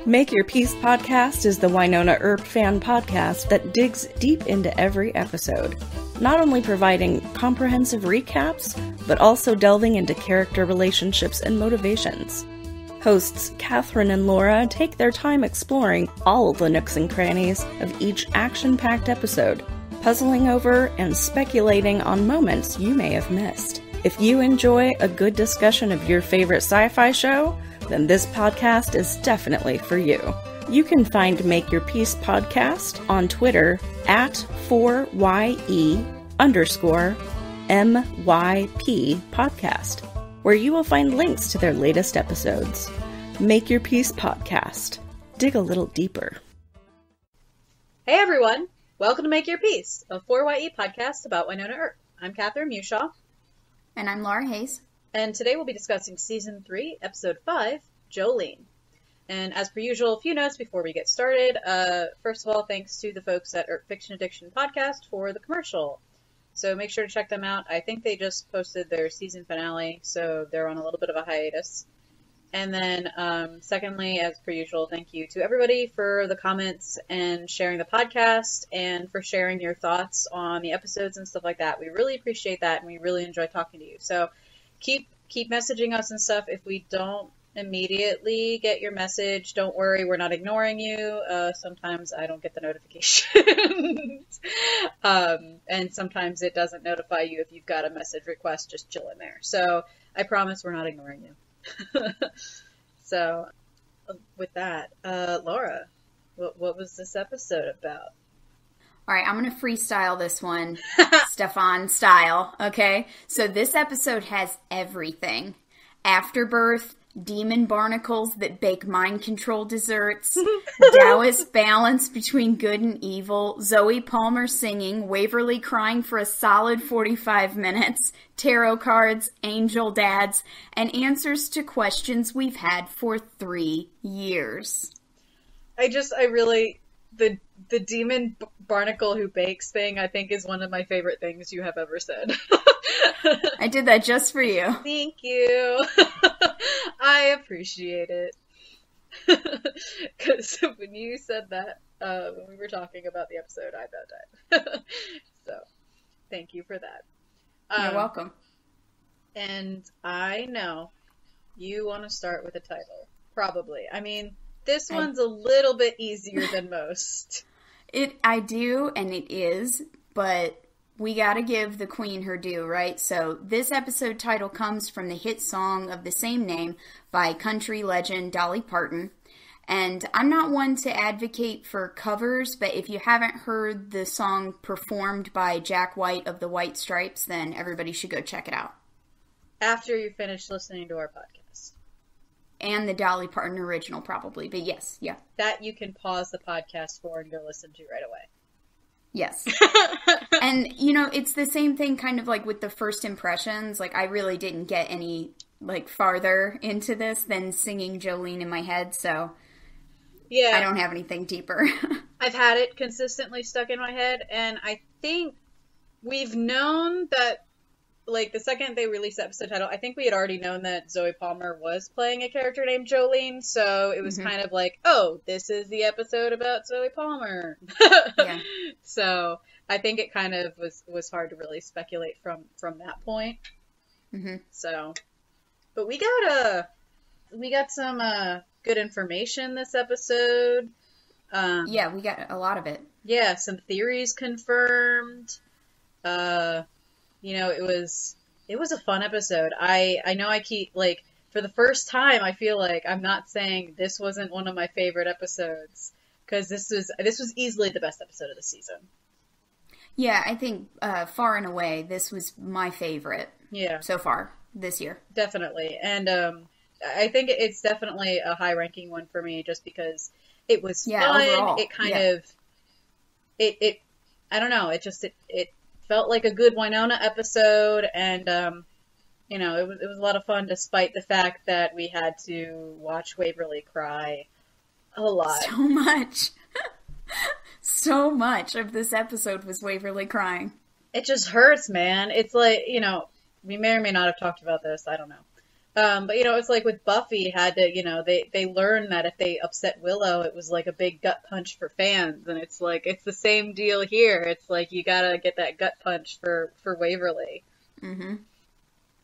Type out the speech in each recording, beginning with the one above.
Make Your Peace podcast is the Wynonna Earp fan podcast that digs deep into every episode, not only providing comprehensive recaps, but also delving into character relationships and motivations. Hosts Catherine and Laura take their time exploring all the nooks and crannies of each action-packed episode, puzzling over and speculating on moments you may have missed. If you enjoy a good discussion of your favorite sci-fi show, then this podcast is definitely for you. You can find Make Your Peace podcast on Twitter at 4YE_MYP podcast, where you will find links to their latest episodes. Make Your Peace podcast. Dig a little deeper. Hey everyone! Welcome to Make Your Peace, a 4YE podcast about Wynonna Earp. I'm Catherine Meushaw. And I'm Lara Hayes. And today we'll be discussing Season 3, Episode 5, Jolene. And as per usual, a few notes before we get started. First of all, thanks to the folks at Earp Fiction Addiction Podcast for the commercial. So make sure to check them out. I think they just posted their season finale, so they're on a little bit of a hiatus. And then, secondly, as per usual, thank you to everybody for the comments and sharing the podcast and for sharing your thoughts on the episodes and stuff like that. We really appreciate that, and we really enjoy talking to you. So keep messaging us and stuff. If we don't immediately get your message, don't worry, we're not ignoring you. Sometimes I don't get the notifications. And sometimes it doesn't notify you if you've got a message request just chilling there. So I promise we're not ignoring you. So with that, Laura, what was this episode about? All right, I'm going to freestyle this one, Stefan style, okay? So this episode has everything. Afterbirth, demon barnacles that bake mind control desserts, Taoist balance between good and evil, Zoe Palmer singing, Waverly crying for a solid 45 minutes, tarot cards, angel dads, and answers to questions we've had for 3 years. The demon barnacle who bakes thing, I think, is one of my favorite things you have ever said. I did that just for you. Thank you. I appreciate it. Because when you said that, when we were talking about the episode, I about died. So, thank you for that. You're welcome. And I know you want to start with a title. Probably. I mean, this one's a little bit easier than most. I do, and it is, but we gotta give the queen her due, right? So this episode title comes from the hit song of the same name by country legend Dolly Parton. And I'm not one to advocate for covers, but if you haven't heard the song performed by Jack White of the White Stripes, then everybody should go check it out. After you finish listening to our podcast. And the Dolly Parton original, probably. But yes, yeah. That you can pause the podcast for and go listen to right away. Yes. And, it's the same thing kind of like with the first impressions. Like, I really didn't get any, farther into this than singing Jolene in my head, so yeah, I don't have anything deeper. I've had it consistently stuck in my head, and I think we've known that, the second they released the episode title, I think we had already known that Zoe Palmer was playing a character named Jolene, so it was kind of like, oh, this is the episode about Zoe Palmer. Yeah. So I think it kind of was hard to really speculate from that point. Mm-hmm. So, but we got some good information this episode. Yeah, we got a lot of it. Yeah, some theories confirmed. It was a fun episode. I know I keep, for the first time, I feel like I'm not saying this wasn't one of my favorite episodes, because this was easily the best episode of the season. Yeah, I think, far and away, this was my favorite. Yeah. So far, this year. Definitely. And, I think it's definitely a high-ranking one for me, just because it was fun. Overall. It kind of, I don't know, it felt like a good Wynonna episode, and, it was a lot of fun, despite the fact that we had to watch Waverly cry a lot. So much. So much of this episode was Waverly crying. It just hurts, man. It's like, we may or may not have talked about this, I don't know. But, you know, it's like with Buffy had to, you know, they learned that if they upset Willow, it was like a big gut punch for fans. And it's like, it's the same deal here. It's like, you gotta get that gut punch for Waverly. Mm-hmm.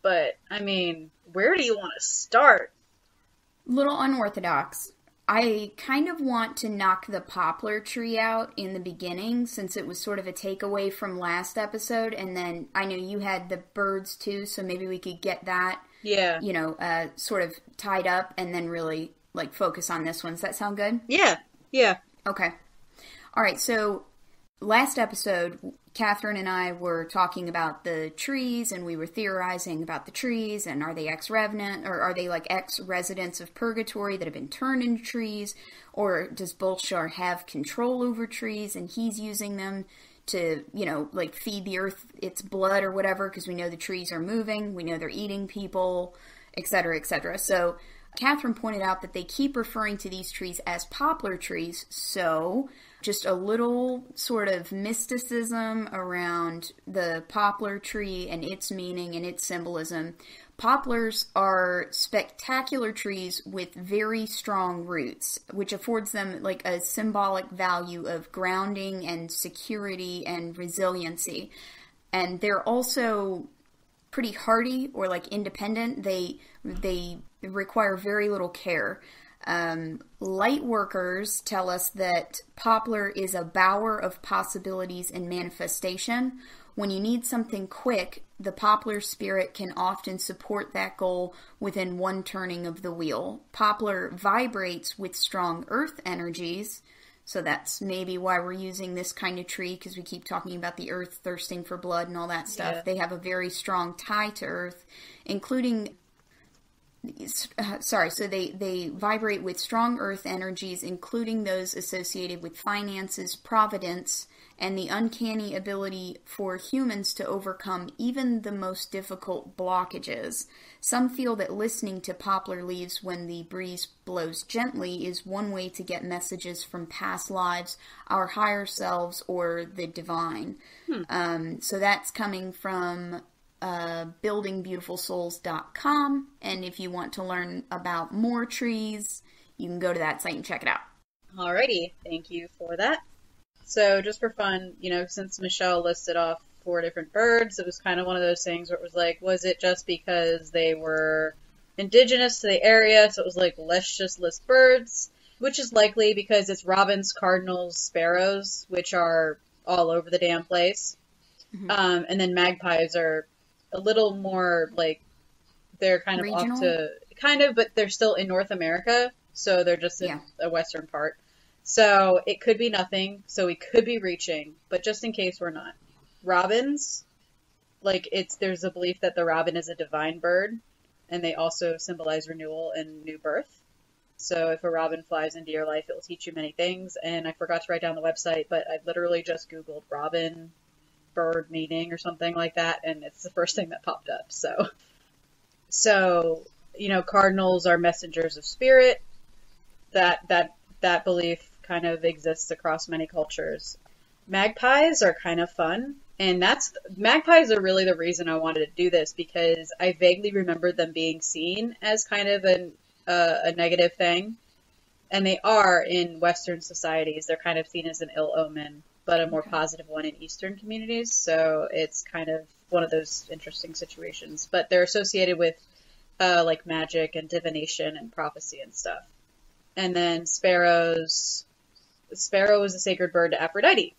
But, I mean, where do you want to start? Little unorthodox. I kind of want to knock the poplar tree out in the beginning, since it was sort of a takeaway from last episode, and then I know you had the birds too, so maybe we could get that, Yeah. you know, sort of tied up, and then really, like, focus on this one. Does that sound good? Yeah. Yeah. Okay. All right, so last episode, Catherine and I were talking about the trees, and we were theorizing about the trees, and are they ex-revenant, or are they like ex-residents of purgatory that have been turned into trees, or does Bolshar have control over trees, and he's using them to, you know, like feed the earth its blood or whatever, because we know the trees are moving, we know they're eating people, etc., etc. So Catherine pointed out that they keep referring to these trees as poplar trees, so just a little sort of mysticism around the poplar tree and its meaning and its symbolism. Poplars are spectacular trees with very strong roots, which affords them like a symbolic value of grounding and security and resiliency. And they're also pretty hardy or like independent. They require very little care. Light workers tell us that poplar is a bower of possibilities and manifestation. When you need something quick, the poplar spirit can often support that goal within one turning of the wheel. Poplar vibrates with strong earth energies, so that's maybe why we're using this kind of tree, because we keep talking about the earth thirsting for blood and all that stuff. Yeah. They have a very strong tie to earth, including... so they vibrate with strong earth energies, including those associated with finances, providence, and the uncanny ability for humans to overcome even the most difficult blockages. Some feel that listening to poplar leaves when the breeze blows gently is one way to get messages from past lives, our higher selves, or the divine. So that's coming from buildingbeautifulsouls.com, and if you want to learn about more trees, you can go to that site and check it out. Alrighty, thank you for that. So just for fun, you know, since Michelle listed off 4 different birds, it was kind of one of those things where it was like, was it just because they were indigenous to the area, so it was like, let's just list birds, which is likely because it's robins, cardinals, sparrows, which are all over the damn place. Mm-hmm. And then magpies are a little more like, they're kind of Regional? off to, kind of, but they're still in North America, so they're just in a western part. So it could be nothing, so we could be reaching, but just in case we're not. Robins, like there's a belief that the robin is a divine bird, and they also symbolize renewal and new birth. So if a robin flies into your life, it will teach you many things, and I forgot to write down the website, but I literally just Googled robin bird meaning or something like that, and it's the first thing that popped up. So you know, cardinals are messengers of spirit. That belief kind of exists across many cultures. Magpies are kind of fun, and magpies are really the reason I wanted to do this, because I vaguely remember them being seen as kind of a negative thing, and they are in Western societies. They're kind of seen as an ill omen, but a more positive one in Eastern communities. So it's kind of one of those interesting situations. But they're associated with like magic and divination and prophecy and stuff. And then sparrow is a sacred bird to Aphrodite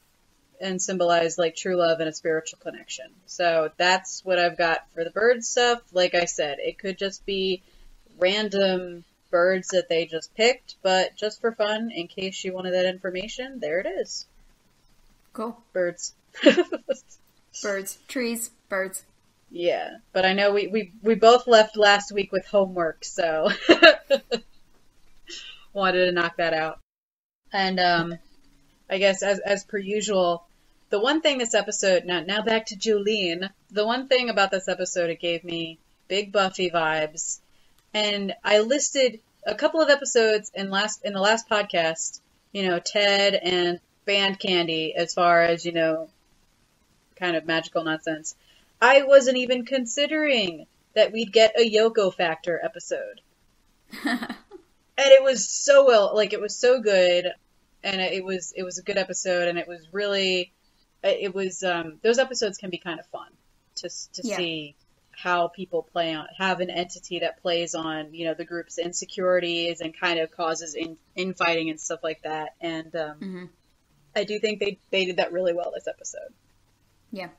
and symbolize like true love and a spiritual connection. So that's what I've got for the bird stuff. Like I said, it could just be random birds that they just picked, but just for fun, in case you wanted that information, there it is. Cool. Birds. Birds. Trees. Birds. Yeah, but I know we both left last week with homework, so wanted to knock that out. And I guess as per usual, the one thing this episode, now back to Jolene, the one thing about this episode, it gave me big Buffy vibes. And I listed a couple of episodes in the last podcast, you know, Ted and Band Candy, as far as, you know, kind of magical nonsense. I wasn't even considering that we'd get a Yoko Factor episode. And it was so well, like, it was so good, and it was a good episode, and it was really, those episodes can be kind of fun to see how people have an entity that plays on, you know, the group's insecurities and kind of causes infighting and stuff like that. And I do think they did that really well this episode. Yeah.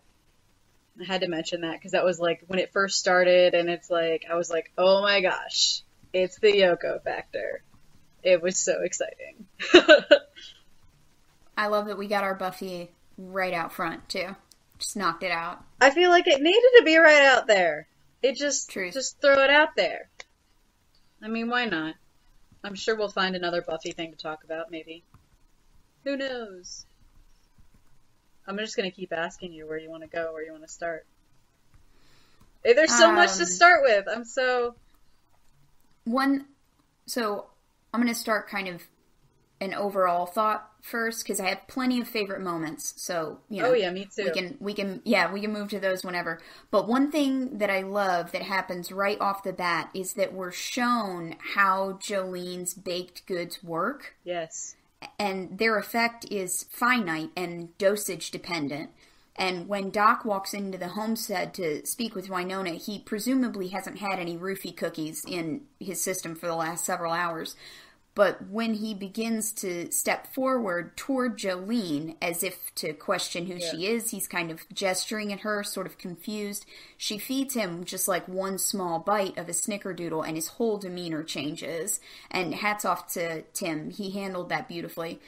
I had to mention that because that was like when it first started, and it's like, I was like, oh my gosh, it's the Yoko Factor. It was so exciting. I love that we got our Buffy right out front, too. Just knocked it out. I feel like it needed to be right out there. It just throw it out there. I mean, why not? I'm sure we'll find another Buffy thing to talk about, maybe. Who knows? I'm just going to keep asking you where you want to go, where you want to start. There's so much to start with. So I'm going to start kind of an overall thought first, because I have plenty of favorite moments. So, you know. Oh yeah, me too. We can move to those whenever. But one thing that I love that happens right off the bat is that we're shown how Jolene's baked goods work. Yes. And their effect is finite and dosage dependent. And when Doc walks into the homestead to speak with Wynonna, he presumably hasn't had any roofie cookies in his system for the last several hours. But when he begins to step forward toward Jolene, as if to question who she is, he's kind of gesturing at her, sort of confused. She feeds him just like one small bite of a snickerdoodle, and his whole demeanor changes. And hats off to Tim. He handled that beautifully.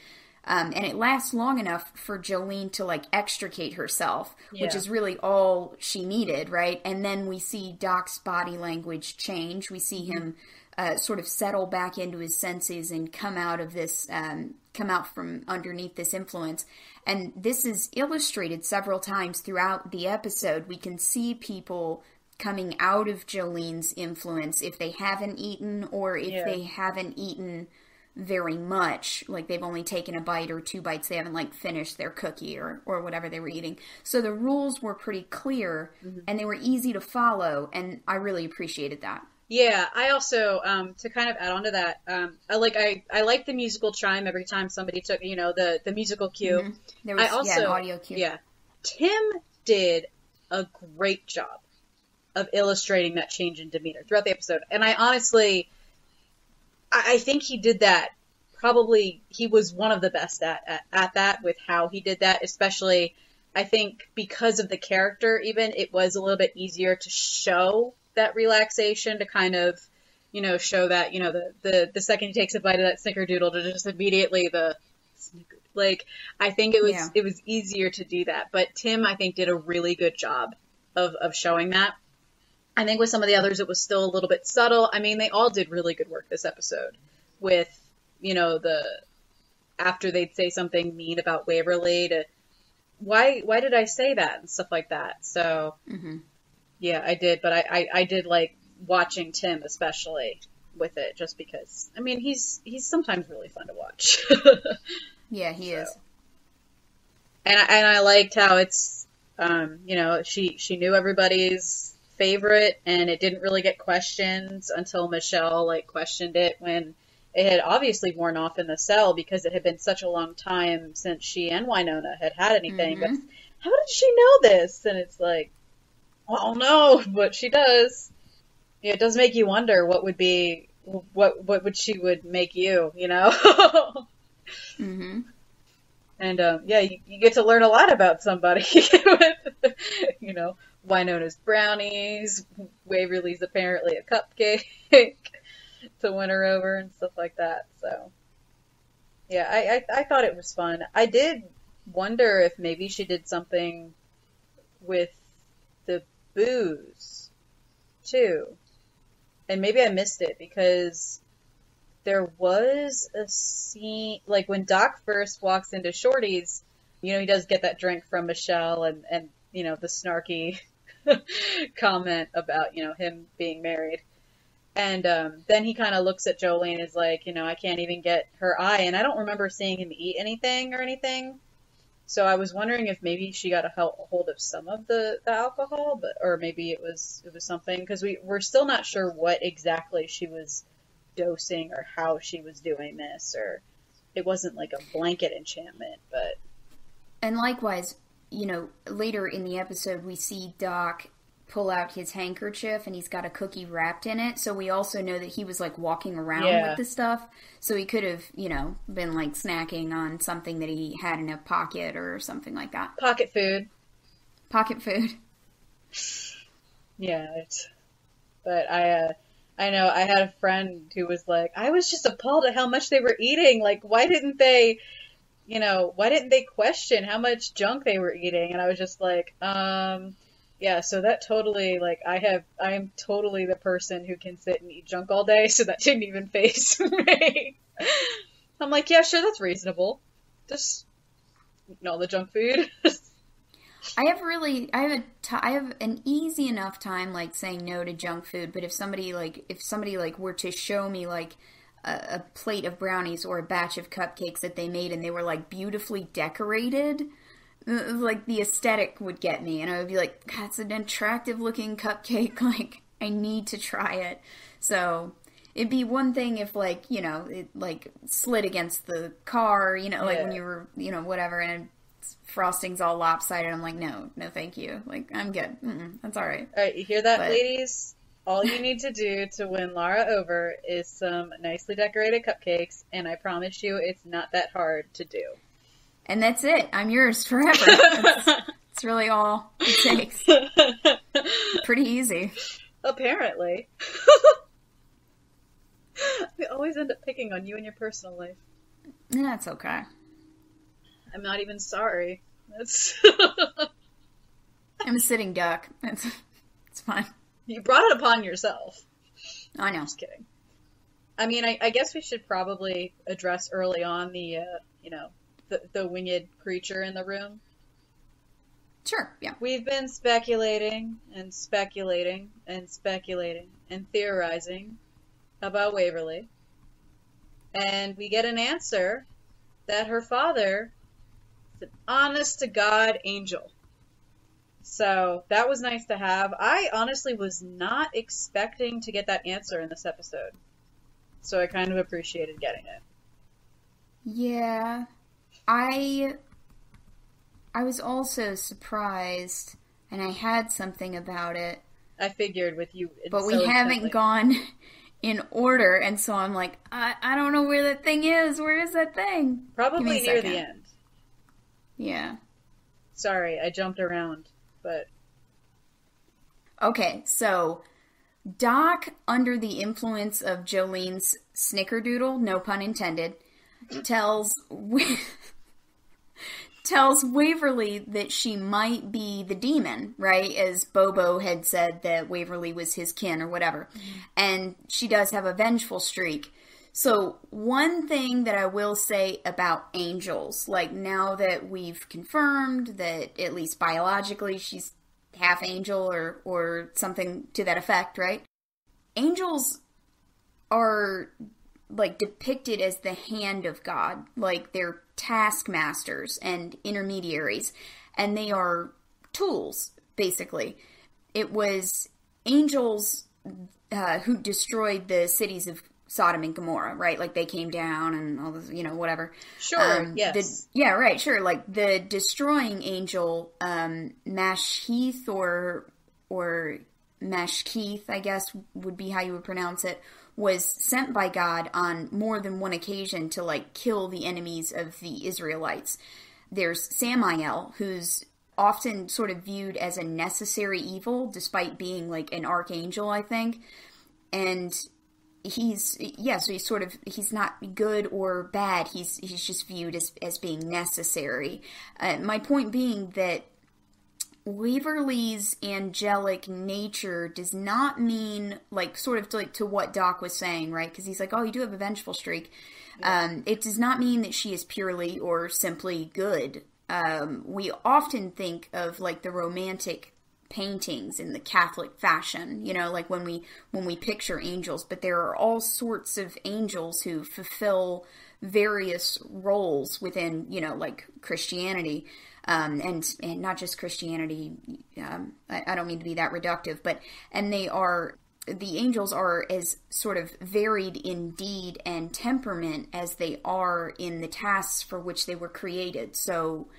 And it lasts long enough for Jolene to, like, extricate herself, which is really all she needed, right? And then we see Doc's body language change. We see him sort of settle back into his senses and come out from underneath this influence. And this is illustrated several times throughout the episode. We can see people coming out of Jolene's influence if they haven't eaten, or if they haven't eaten very much, like they've only taken a bite or 2 bites, they haven't like finished their cookie or whatever they were eating. So the rules were pretty clear and they were easy to follow, and I really appreciated that. Yeah, I also, to kind of add on to that, I like the musical chime every time somebody took, you know, the musical cue. There was an audio cue. Yeah. Tim did a great job of illustrating that change in demeanor throughout the episode. And I honestly, I think he did that. Probably he was one of the best at that with how he did that, especially I think because of the character even, it was a little bit easier to show that relaxation, to kind of, you know, show that, you know, the second he takes a bite of that snickerdoodle to just immediately like, I think it was easier to do that. But Tim, I think, did a really good job of showing that. I think with some of the others, it was still a little bit subtle. I mean, they all did really good work this episode with, you know, after they'd say something mean about Waverly to, why did I say that? And stuff like that. So, yeah, I did. But I did like watching Tim, especially with it, just because, I mean, he's sometimes really fun to watch. Yeah, he is. And I liked how it's, you know, she knew everybody's favorite, and it didn't really get questioned until Michelle like questioned it when it had obviously worn off in the cell, because it had been such a long time since she and Wynonna had anything. But how did she know this? And it's like, well, no, but she does. Yeah, it does make you wonder what would she would make you know? And yeah, you get to learn a lot about somebody with, you know, Wynonna's brownies, Waverly's apparently a cupcake to win her over and stuff like that. So, yeah, I thought it was fun. I did wonder if maybe she did something with the booze, too. And maybe I missed it, because there was a scene, like when Doc first walks into Shorty's, you know, he does get that drink from Michelle and you know, the snarky comment about, you know, him being married. And then he kind of looks at Jolene and is like, you know, I can't even get her eye. And I don't remember seeing him eat anything or anything. So I was wondering if maybe she got a hold of some of the alcohol, or maybe it was something, because we're still not sure what exactly she was dosing or how she was doing this, or it wasn't like a blanket enchantment, but. And likewise, later in the episode we see Doc pull out his handkerchief and he's got a cookie wrapped in it. So we also know that he was like walking around with the stuff. So he could have, been like snacking on something that he had in a pocket or something like that. Pocket food. Pocket food. Yeah. But I know I had a friend who was like, I was just appalled at how much they were eating. Like, why didn't they question how much junk they were eating? And I was just like, yeah, so that totally, like, I am totally the person who can sit and eat junk all day, so that didn't even faze me. I'm like, yeah, sure, that's reasonable. Just eating all the junk food. I have an easy enough time, like, saying no to junk food, but if somebody were to show me, like, a plate of brownies or a batch of cupcakes that they made and they were, like, beautifully decorated, like, the aesthetic would get me, and I would be like, that's an attractive looking cupcake, like, I need to try it. So it'd be one thing if, like, it, like, slid against the car, like, when you were, whatever, and frosting's all lopsided. I'm like, no, thank you. Like, I'm good. That's all right. All right, you hear that, ladies? All you need to do to win Lara over is some nicely decorated cupcakes, and I promise you it's not that hard to do. And that's it. I'm yours forever. It's really all it takes. Pretty easy. Apparently. We always end up picking on you in your personal life. That's okay. I'm not even sorry. I'm a sitting duck. It's fine. You brought it upon yourself. I know. Just kidding. I mean, I guess we should probably address early on the winged creature in the room. Sure, yeah. We've been speculating and speculating and speculating and theorizing about Waverly. And we get an answer that her father is an honest-to-God angel. So that was nice to have. I honestly was not expecting to get that answer in this episode. So I kind of appreciated getting it. Yeah. I was also surprised, and I had something about it. I figured with you. But we haven't gone in order, and so I'm like, I don't know where that thing is. Where is that thing? Probably near the end. Yeah. Sorry, I jumped around, but... Okay, so Doc, under the influence of Jolene's snickerdoodle, no pun intended, tells Waverly that she might be the demon, right? As Bobo had said that Waverly was his kin or whatever. Mm-hmm. And she does have a vengeful streak. So one thing that I will say about angels, like now that we've confirmed that at least biologically she's half angel or something to that effect, right? Angels are like depicted as the hand of God, like they're taskmasters and intermediaries, and they are tools, basically. It was angels who destroyed the cities of Sodom and Gomorrah, right? Like they came down and all this, whatever. Sure, yes. Yeah, right, sure. Like the destroying angel, Mashkeith or Mashkeith, I guess would be how you would pronounce it, was sent by God on more than one occasion to, like, kill the enemies of the Israelites. There's Samael, who's often sort of viewed as a necessary evil, despite being, like, an archangel, I think. And he's not good or bad. He's just viewed as being necessary. My point being that Waverly's angelic nature does not mean, like, sort of like to what Doc was saying, right? Because he's like, oh, you do have a vengeful streak. It does not mean that she is purely or simply good. We often think of, like, the romantic paintings in the Catholic fashion, you know, like when we picture angels, but there are all sorts of angels who fulfill various roles within, you know, like Christianity, and not just Christianity. I don't mean to be that reductive, and the angels are as sort of varied in deed and temperament as they are in the tasks for which they were created. So,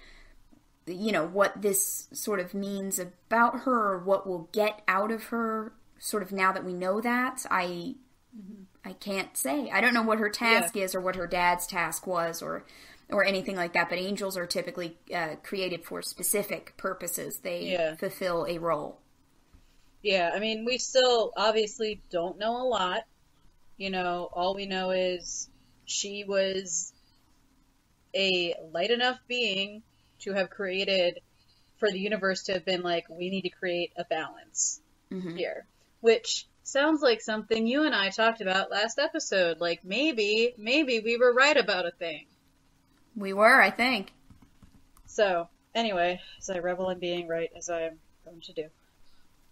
you know, what this sort of means about her, or what we'll get out of her, sort of now that we know that, I can't say. I don't know what her task is, or what her dad's task was, or anything like that, but angels are typically created for specific purposes. They fulfill a role. Yeah, I mean, we still obviously don't know a lot. You know, all we know is she was a light enough being to have created, for the universe to have been like, we need to create a balance here. Which sounds like something you and I talked about last episode. Like, maybe we were right about a thing. We were, I think. So, anyway, as I revel in being right, as I am going to do.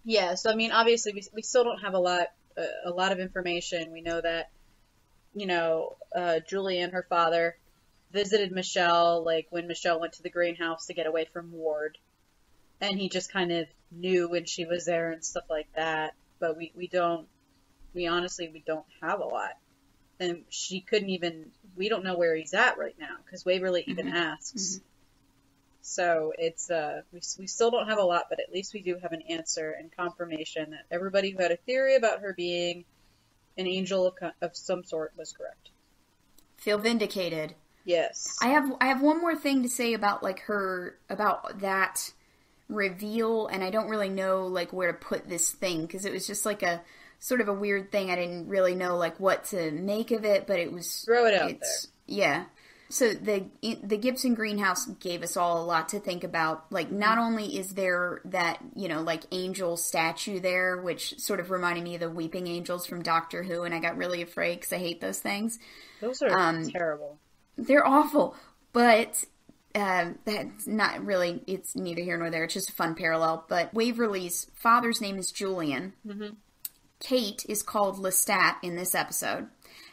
Yeah, so I mean, obviously, we still don't have a lot of information. We know that, you know, Julie, her father, visited Michelle, like, when Michelle went to the greenhouse to get away from Ward. And he just kind of knew when she was there and stuff like that. But we honestly don't have a lot. And we don't know where he's at right now, because Waverly even asks. So it's, we still don't have a lot, but at least we do have an answer and confirmation that everybody who had a theory about her being an angel of some sort was correct. Feel vindicated. Yes. I have one more thing to say about, like, about that reveal, and I don't really know, like, where to put this thing, because it was just like a sort of a weird thing. I didn't really know, like, what to make of it, but it was... Throw it out there. Yeah. So the Gibson greenhouse gave us all a lot to think about. Like, not only is there that, you know, like, angel statue there, which sort of reminded me of the weeping angels from Doctor Who, and I got really afraid because I hate those things. Those are terrible. They're awful, but that's not really, it's neither here nor there. It's just a fun parallel. But Waverly's father's name is Julian. Kate is called Lestat in this episode.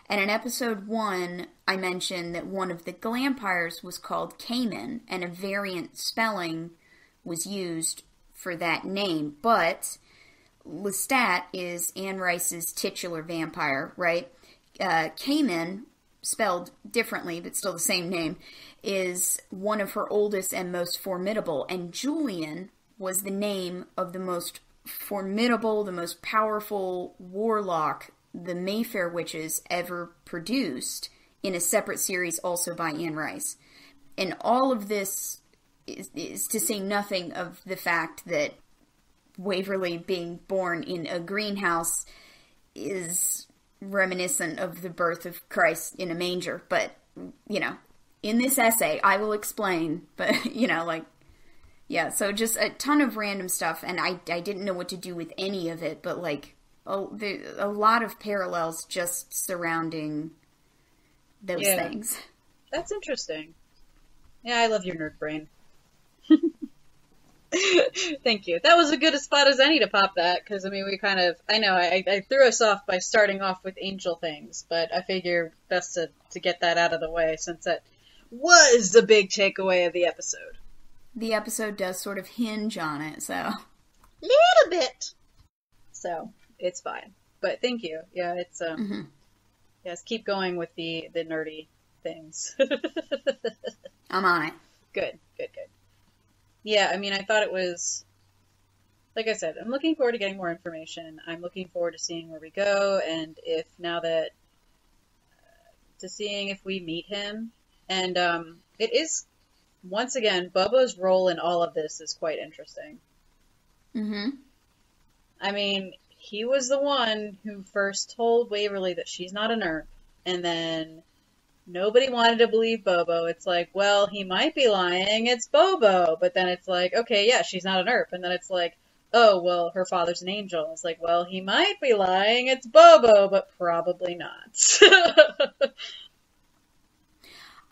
And in episode 1, I mentioned that one of the Glampires was called Cayman, and a variant spelling was used for that name. But Lestat is Anne Rice's titular vampire, right? Cayman, spelled differently, but still the same name, is one of her oldest and most formidable. And Julian was the name of the most formidable, the most powerful warlock the Mayfair Witches ever produced, in a separate series also by Anne Rice. And all of this is to say nothing of the fact that Waverly being born in a greenhouse is reminiscent of the birth of Christ in a manger. But, you know, in this essay, I will explain, but, you know, like, yeah, so just a ton of random stuff, and I didn't know what to do with any of it, but, like, a lot of parallels just surrounding those things. That's interesting. Yeah, I love your nerd brain. Thank you. That was as good a spot as any to pop that, because, I mean, I threw us off by starting off with angel things, but I figure best to get that out of the way, since that was the big takeaway of the episode. The episode does sort of hinge on it, so. Little bit. So, it's fine. But thank you. Yeah, it's, yes, keep going with the nerdy things. I'm on it. Good. Yeah, I mean, I thought it was, like I said, I'm looking forward to getting more information. I'm looking forward to seeing where we go, and to seeing if we meet him. And it is, once again, Bobo's role in all of this is quite interesting. I mean, he was the one who first told Waverly that she's not an Earp, and then nobody wanted to believe Bobo. It's like, well, he might be lying, it's Bobo. But then it's like, okay, yeah, she's not an Earp. And then it's like, oh, well, her father's an angel. It's like, well, he might be lying, it's Bobo, but probably not.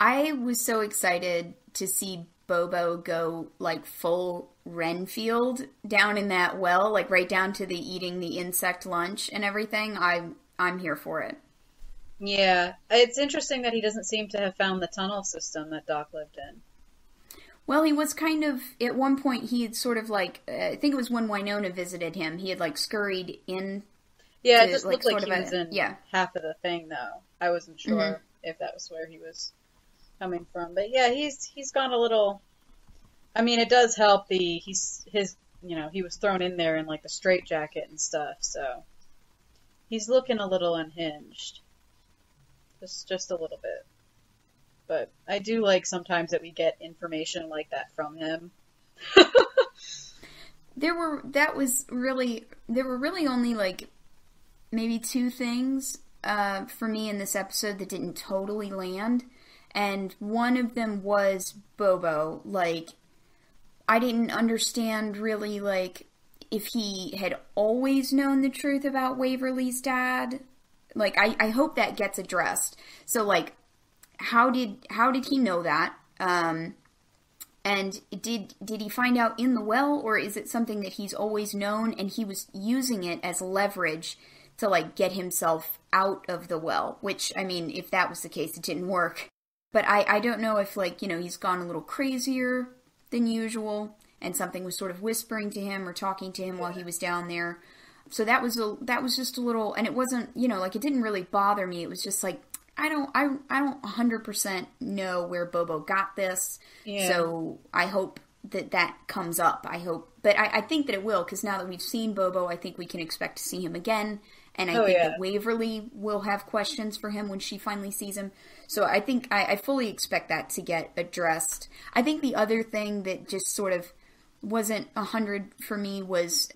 I was so excited to see Bobo go, like, full Renfield down in that well, like right down to the eating the insect lunch and everything, I'm here for it. Yeah, it's interesting that he doesn't seem to have found the tunnel system that Doc lived in. Well, he was kind of, at one point, he had sort of like, I think it was when Wynonna visited him, he had like scurried in. Yeah, it just looked like he was in half of the thing, though. I wasn't sure if that was where he was coming from. But yeah, he's gone a little, I mean, it does help he was thrown in there in like the straitjacket and stuff, so he's looking a little unhinged. Just a little bit. But I do like sometimes that we get information like that from him. There were really only like maybe two things for me in this episode that didn't totally land. And one of them was Bobo. Like, I didn't understand really, like, if he had always known the truth about Waverly's dad. Like, I hope that gets addressed. So, like, how did he know that? And did he find out in the well, or is it something that he's always known and he was using it as leverage to, like, get himself out of the well? Which, I mean, if that was the case, it didn't work. But I don't know if, like, you know, he's gone a little crazier than usual and something was sort of whispering to him or talking to him while he was down there. So that was just a little, and it wasn't, you know, like, it didn't really bother me. It was just like, I don't 100% know where Bobo got this. Yeah. So I hope that comes up. I hope, but I think that it will, because now that we've seen Bobo, I think we can expect to see him again. And I think that Waverly will have questions for him when she finally sees him. So I think I fully expect that to get addressed. I think the other thing that just sort of wasn't 100 for me was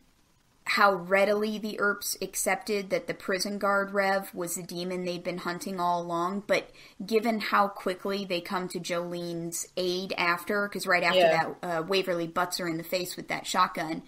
how readily the Earps accepted that the prison guard Rev was the demon they'd been hunting all along. But given how quickly they come to Jolene's aid after, because right after that, Waverly butts her in the face with that shotgun.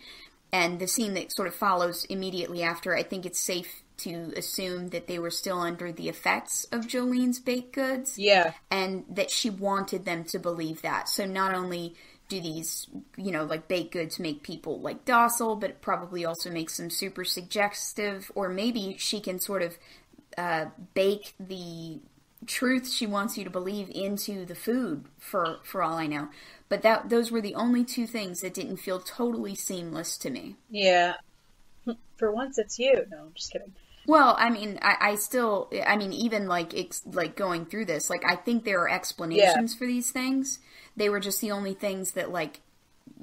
And the scene that sort of follows immediately after, I think it's safe to assume that they were still under the effects of Jolene's baked goods. Yeah. And that she wanted them to believe that. So not only do these, you know, like, baked goods make people, like, docile, but it probably also makes them super suggestive. Or maybe she can sort of bake the truth she wants you to believe into the food, for all I know. But those were the only two things that didn't feel totally seamless to me. Yeah. For once, it's you. No, I'm just kidding. Well, I mean, I still, I mean, even, like, like, going through this, like, I think there are explanations for these things. They were just the only things that, like,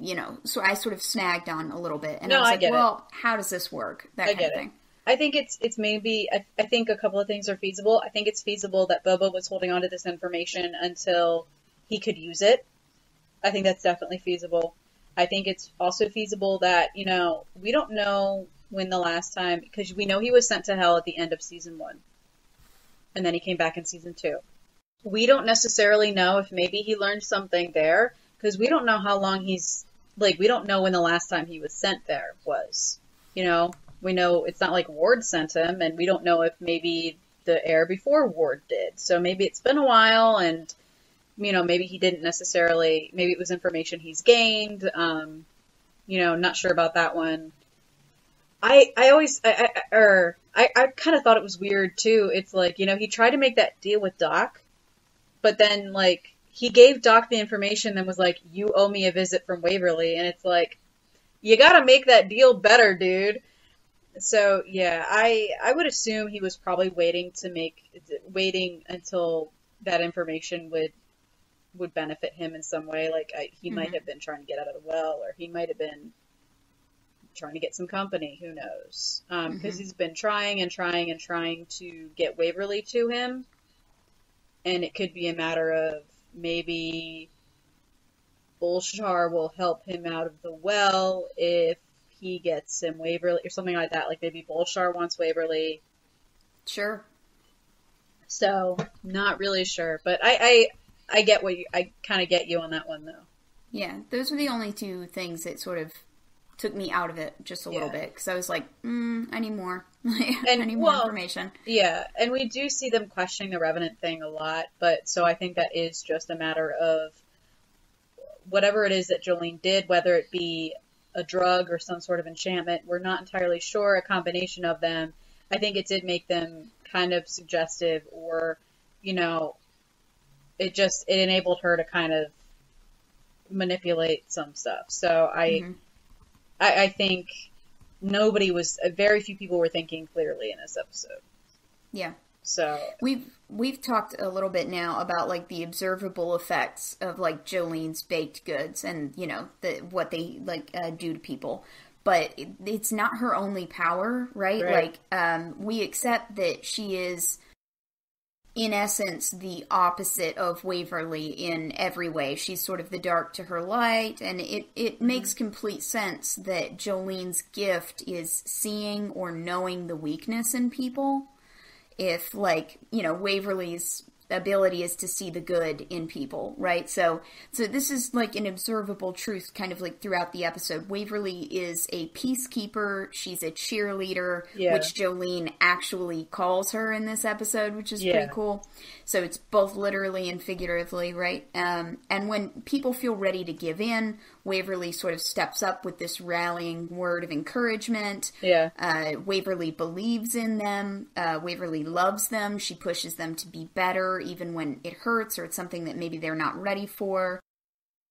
you know, so I sort of snagged on a little bit. And I was like, well, how does this work? That kind of thing. I think it's maybe, I think a couple of things are feasible. I think it's feasible that Bobo was holding on to this information until he could use it. I think that's definitely feasible. I think it's also feasible that, you know, we don't know when the last time, because we know he was sent to hell at the end of season 1. And then he came back in season 2. We don't necessarily know if maybe he learned something there, because we don't know how long he's, like, we don't know when the last time he was sent there was. You know, we know it's not like Ward sent him, and we don't know if maybe the heir before Ward did. So maybe it's been a while, and, you know, maybe he didn't necessarily, maybe it was information he's gained, you know, not sure about that one. I kind of thought it was weird too. It's like, you know, he tried to make that deal with Doc, but then, like, he gave Doc the information and was like, you owe me a visit from Waverly. And it's like, you gotta make that deal better, dude. So yeah, I would assume he was probably waiting until that information would benefit him in some way. Like, he might have been trying to get out of the well, or he might have been trying to get some company. Who knows? Because he's been trying to get Waverly to him, and it could be a matter of maybe Bolshar will help him out of the well if he gets him Waverly, or something like that. Like, maybe Bolshar wants Waverly. Sure. So, not really sure, but I get I kind of get you on that one, though. Yeah, those were the only two things that sort of took me out of it just a little bit, because I was like, I need more. I need more information. Yeah, and we do see them questioning the Revenant thing a lot, but so I think that is just a matter of whatever it is that Jolene did, whether it be a drug or some sort of enchantment, we're not entirely sure, a combination of them, I think it did make them kind of suggestive, or, you know, it enabled her to kind of manipulate some stuff. So I think very few people were thinking clearly in this episode. Yeah. So we've talked a little bit now about like the observable effects of like Jolene's baked goods and, you know, what they like do to people. But it's not her only power, right? Like, we accept that she is, in essence, the opposite of Waverly in every way. She's sort of the dark to her light, and it makes complete sense that Jolene's gift is seeing or knowing the weakness in people. If, like, you know, Waverly's ability is to see the good in people, right? So this is like an observable truth kind of like throughout the episode. Waverly is a peacekeeper. She's a cheerleader, which Jolene actually calls her in this episode, which is pretty cool. So it's both literally and figuratively, right? And when people feel ready to give in, Waverly sort of steps up with this rallying word of encouragement. Waverly believes in them. Waverly loves them. She pushes them to be better, even when it hurts or it's something that maybe they're not ready for.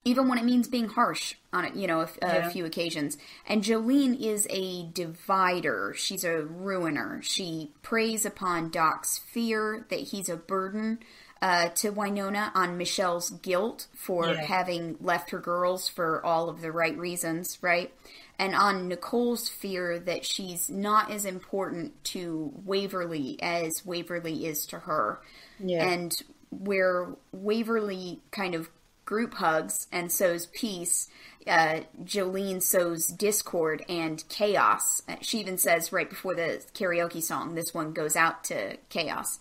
Even when it means being harsh on it, you know, a few occasions. And Jolene is a divider. She's a ruiner. She preys upon Doc's fear that he's a burden to Wynonna, on Michelle's guilt for having left her girls for all of the right reasons, right? And on Nicole's fear that she's not as important to Waverly as Waverly is to her. And where Waverly kind of group hugs and sows peace, Jolene sows discord and chaos. She even says right before the karaoke song, this one goes out to chaos.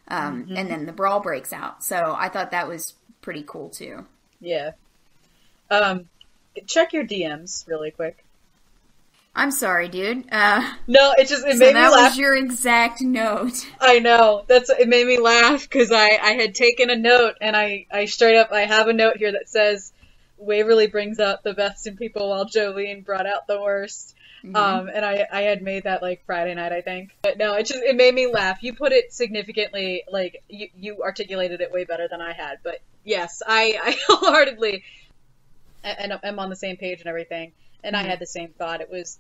And then the brawl breaks out. So I thought that was pretty cool too. Yeah. Check your DMs really quick. I'm sorry, dude. No, it made me laugh. That was your exact note. I know. It made me laugh because I had taken a note, and I straight up, I have a note here that says, Waverly brings out the best in people while Jolene brought out the worst. And I had made that like Friday night, I think. But no, it made me laugh. You put it significantly, like, you articulated it way better than I had. But yes, I wholeheartedly, and I'm on the same page and everything. And I had the same thought. It was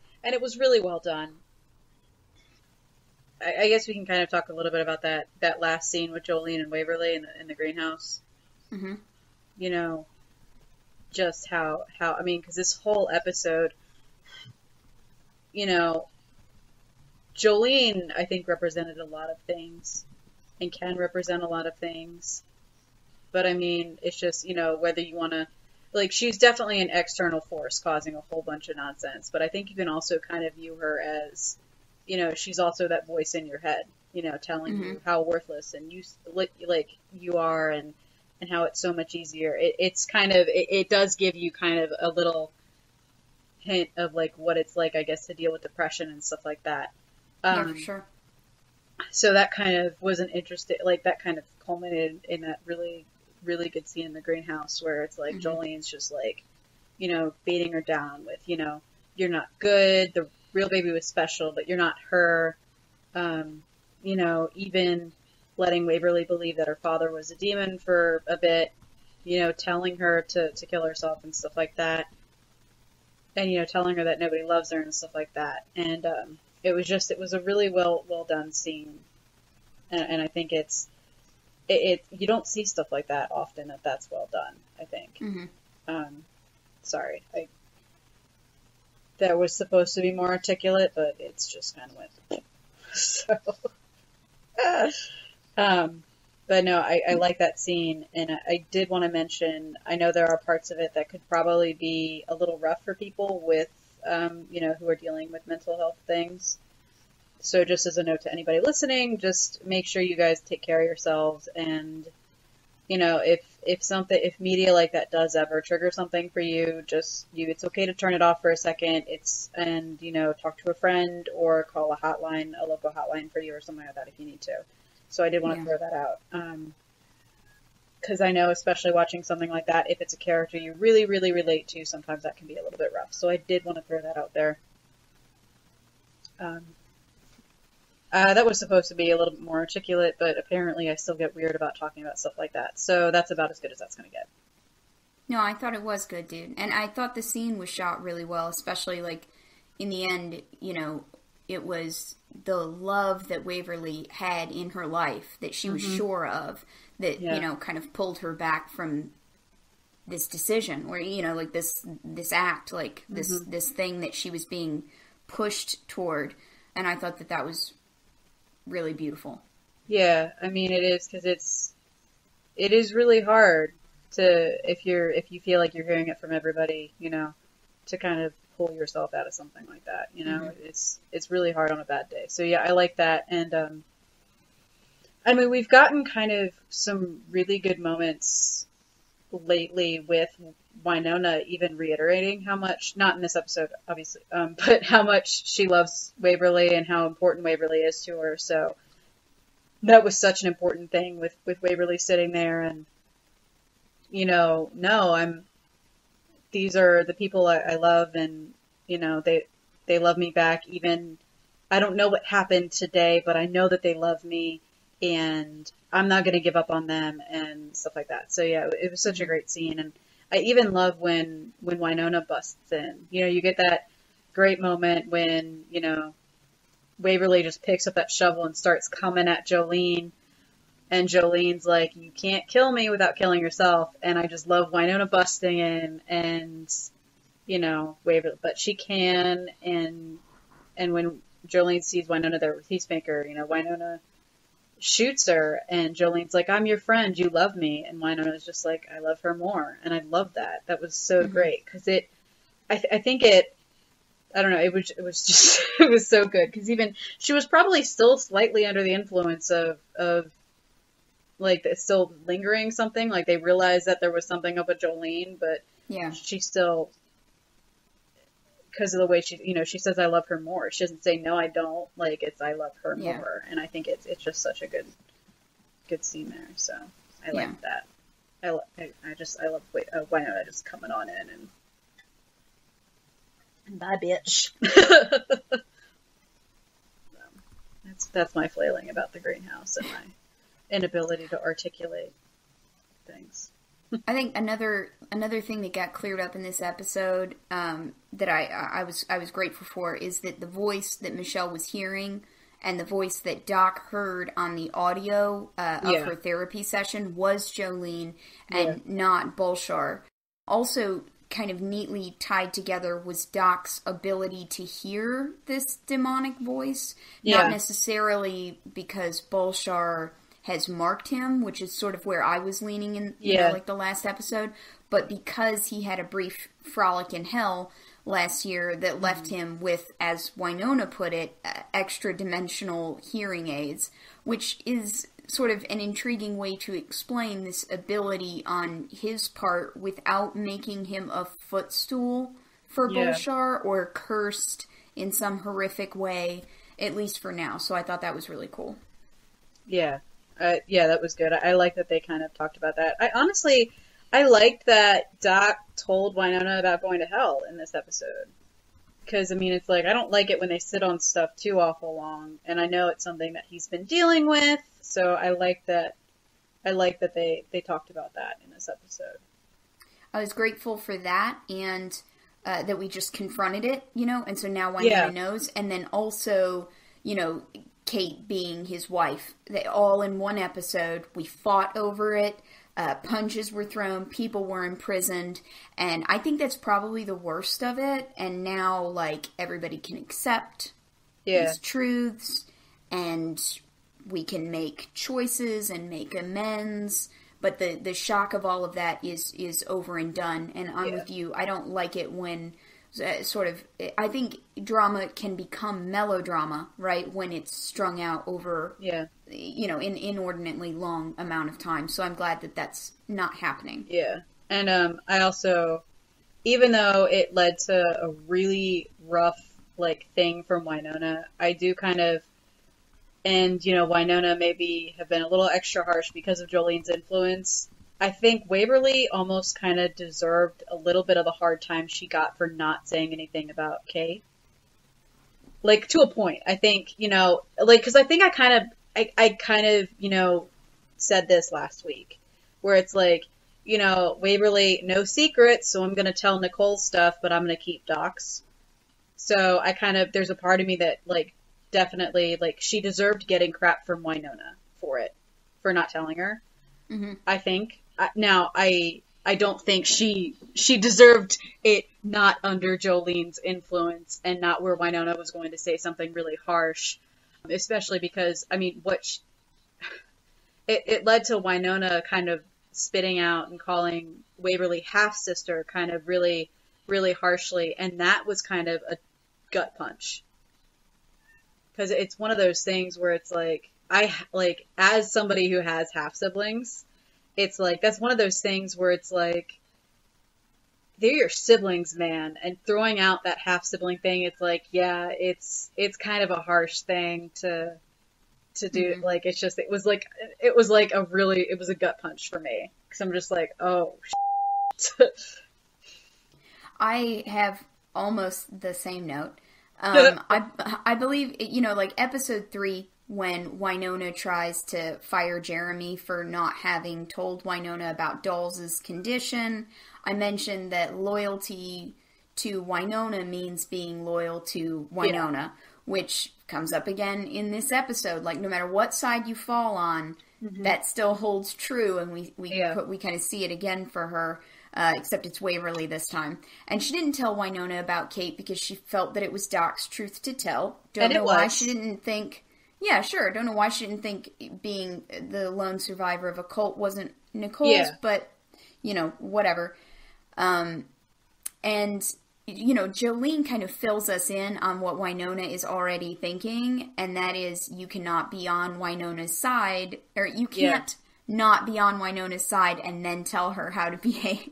really well done. I guess we can kind of talk a little bit about that last scene with Jolene and Waverly in the greenhouse. You know, just how I mean, because this whole episode, you know, Jolene, I think, represented a lot of things and can represent a lot of things. But I mean, it's just, you know, whether you want to, like, she's definitely an external force causing a whole bunch of nonsense, but I think you can also kind of view her as, you know, she's also that voice in your head, you know, telling you how worthless and you are, and how it's so much easier. It's kind of, it does give you kind of a little hint of, like, what it's like, I guess, to deal with depression and stuff like that. Yeah, for sure. So that kind of was an interesting, like, that kind of culminated in that really good scene in the greenhouse where it's like Jolene's just like, you know, beating her down with, you know, you're not good, the real baby was special, but you're not her. You know, even letting Waverly believe that her father was a demon for a bit, you know, telling her to kill herself and stuff like that. And, you know, telling her that nobody loves her and stuff like that. And it was a really well done scene. And I think you don't see stuff like that often that's well done, I think. Sorry. That was supposed to be more articulate, but it's just kind of went. So, but no, I like that scene, and I did want to mention, I know there are parts of it that could probably be a little rough for people with, you know, who are dealing with mental health things. So just as a note to anybody listening, just make sure you guys take care of yourselves. And, you know, if media like that does ever trigger something for you, it's okay to turn it off for a second. And, you know, talk to a friend or call a local hotline for you or something like that if you need to. So I did want to throw that out. because I know, especially watching something like that, if it's a character you really, really relate to, sometimes that can be a little bit rough. So I did want to throw that out there. That was supposed to be a little bit more articulate, but apparently I still get weird about talking about stuff like that. So that's about as good as that's going to get. No, I thought it was good, dude. And I thought the scene was shot really well, especially, like, in the end, you know, it was the love that Waverly had in her life that she was sure of that, you know, kind of pulled her back from this decision where, you know, like this act, like this thing that she was being pushed toward. And I thought that was really beautiful. Yeah, I mean, it is, because it is really hard to, if you feel like you're hearing it from everybody, you know, to kind of pull yourself out of something like that, you know, it's really hard on a bad day. So yeah, I like that. And, I mean, we've gotten kind of some really good moments lately with Wynonna even reiterating how much, not in this episode, obviously, but how much she loves Waverly and how important Waverly is to her. So that was such an important thing with Waverly sitting there and, you know, no, these are the people I love, and, you know, they love me back. Even, I don't know what happened today, but I know that they love me, and I'm not going to give up on them, and stuff like that. So yeah, it was such a great scene. And I even love when Wynonna busts in. You know, you get that great moment when, you know, Waverly just picks up that shovel and starts coming at Jolene. And Jolene's like, you can't kill me without killing yourself. And I just love Wynonna busting in and, you know, Waverly, but she can. And when Jolene sees Wynonna there with Peacemaker, you know, Wynonna shoots her and Jolene's like, I'm your friend. You love me. And Wynonna's just like, I love her more. And I love that. That was so great. Cause I think I don't know. It was just, it was so good. Cause even she was probably still slightly under the influence of like still lingering something, like they realized that there was something up with Jolene, but yeah, she still, because of the way she, you know, she says I love her more. She doesn't say no, I don't. Like it's I love her more, and I think it's just such a good scene there. So I like that. I love Wynonna just coming on in and bye bitch. That's my flailing about the greenhouse and my inability to articulate things. I think another thing that got cleared up in this episode that I was grateful for is that the voice that Michelle was hearing and the voice that Doc heard on the audio of her therapy session was Jolene and not Bulshar. Also, kind of neatly tied together was Doc's ability to hear this demonic voice, not necessarily because Bulshar has marked him, which is sort of where I was leaning in, you know, like the last episode, but because he had a brief frolic in hell last year that left him with, as Wynonna put it, extra-dimensional hearing aids, which is sort of an intriguing way to explain this ability on his part without making him a footstool for Bulshar or cursed in some horrific way, at least for now. So I thought that was really cool. Yeah. Yeah, that was good. I like that they kind of talked about that. I liked that Doc told Wynonna about going to hell in this episode. Because, I mean, it's like, I don't like it when they sit on stuff too awful long. And I know it's something that he's been dealing with. So I like that they talked about that in this episode. I was grateful for that and that we just confronted it, you know. And so now Wynonna knows. And then also, you know, Kate being his wife. They all in one episode. We fought over it. Punches were thrown. People were imprisoned. And I think that's probably the worst of it. And now, like, everybody can accept these truths. And we can make choices and make amends. But the shock of all of that is over and done. And I'm with you. I don't like it when sort of, I think drama can become melodrama, right, when it's strung out over, you know, an inordinately long amount of time. So I'm glad that that's not happening. Yeah. And I also, even though it led to a really rough, like, thing from Wynonna, I do kind of, and, you know, Wynonna maybe have been a little extra harsh because of Jolene's influence. I think Waverly almost kind of deserved a little bit of the hard time she got for not saying anything about Kate. Like, to a point. I think, you know, like, because I think I kind of, you know, said this last week, where it's like, you know, Waverly, no secrets, so I'm going to tell Nicole stuff, but I'm going to keep Doc's. So I kind of, there's a part of me that, like, definitely, like, she deserved getting crap from Wynonna for it, for not telling her. Mm-hmm. I think. Now, I don't think she deserved it not under Jolene's influence and not where Wynonna was going to say something really harsh, especially because, I mean, it led to Wynonna kind of spitting out and calling Waverly half-sister kind of really, really harshly, and that was kind of a gut punch. Because it's one of those things where it's like, as somebody who has half-siblings, it's like, that's one of those things where it's like, they're your siblings, man, and throwing out that half-sibling thing, it's like, yeah, it's kind of a harsh thing to do. Mm-hmm. Like, it's just, it was a gut punch for me, because I'm just like, oh, shit. I have almost the same note. I believe, you know, like episode 3, when Wynonna tries to fire Jeremy for not having told Wynonna about Dawes' condition, I mentioned that loyalty to Wynonna means being loyal to Wynonna, which comes up again in this episode. Like, no matter what side you fall on, mm-hmm. that still holds true, and we kind of see it again for her. Except it's Waverly this time. And she didn't tell Wynonna about Kate because she felt that it was Doc's truth to tell. Don't know why she didn't think... Yeah, sure. Don't know why she didn't think being the lone survivor of a cult wasn't Nicole's, but, you know, whatever. And, you know, Jolene kind of fills us in on what Wynonna is already thinking, and that is you cannot be on Wynonna's side, or you can't not be on Wynonna's side and then tell her how to behave.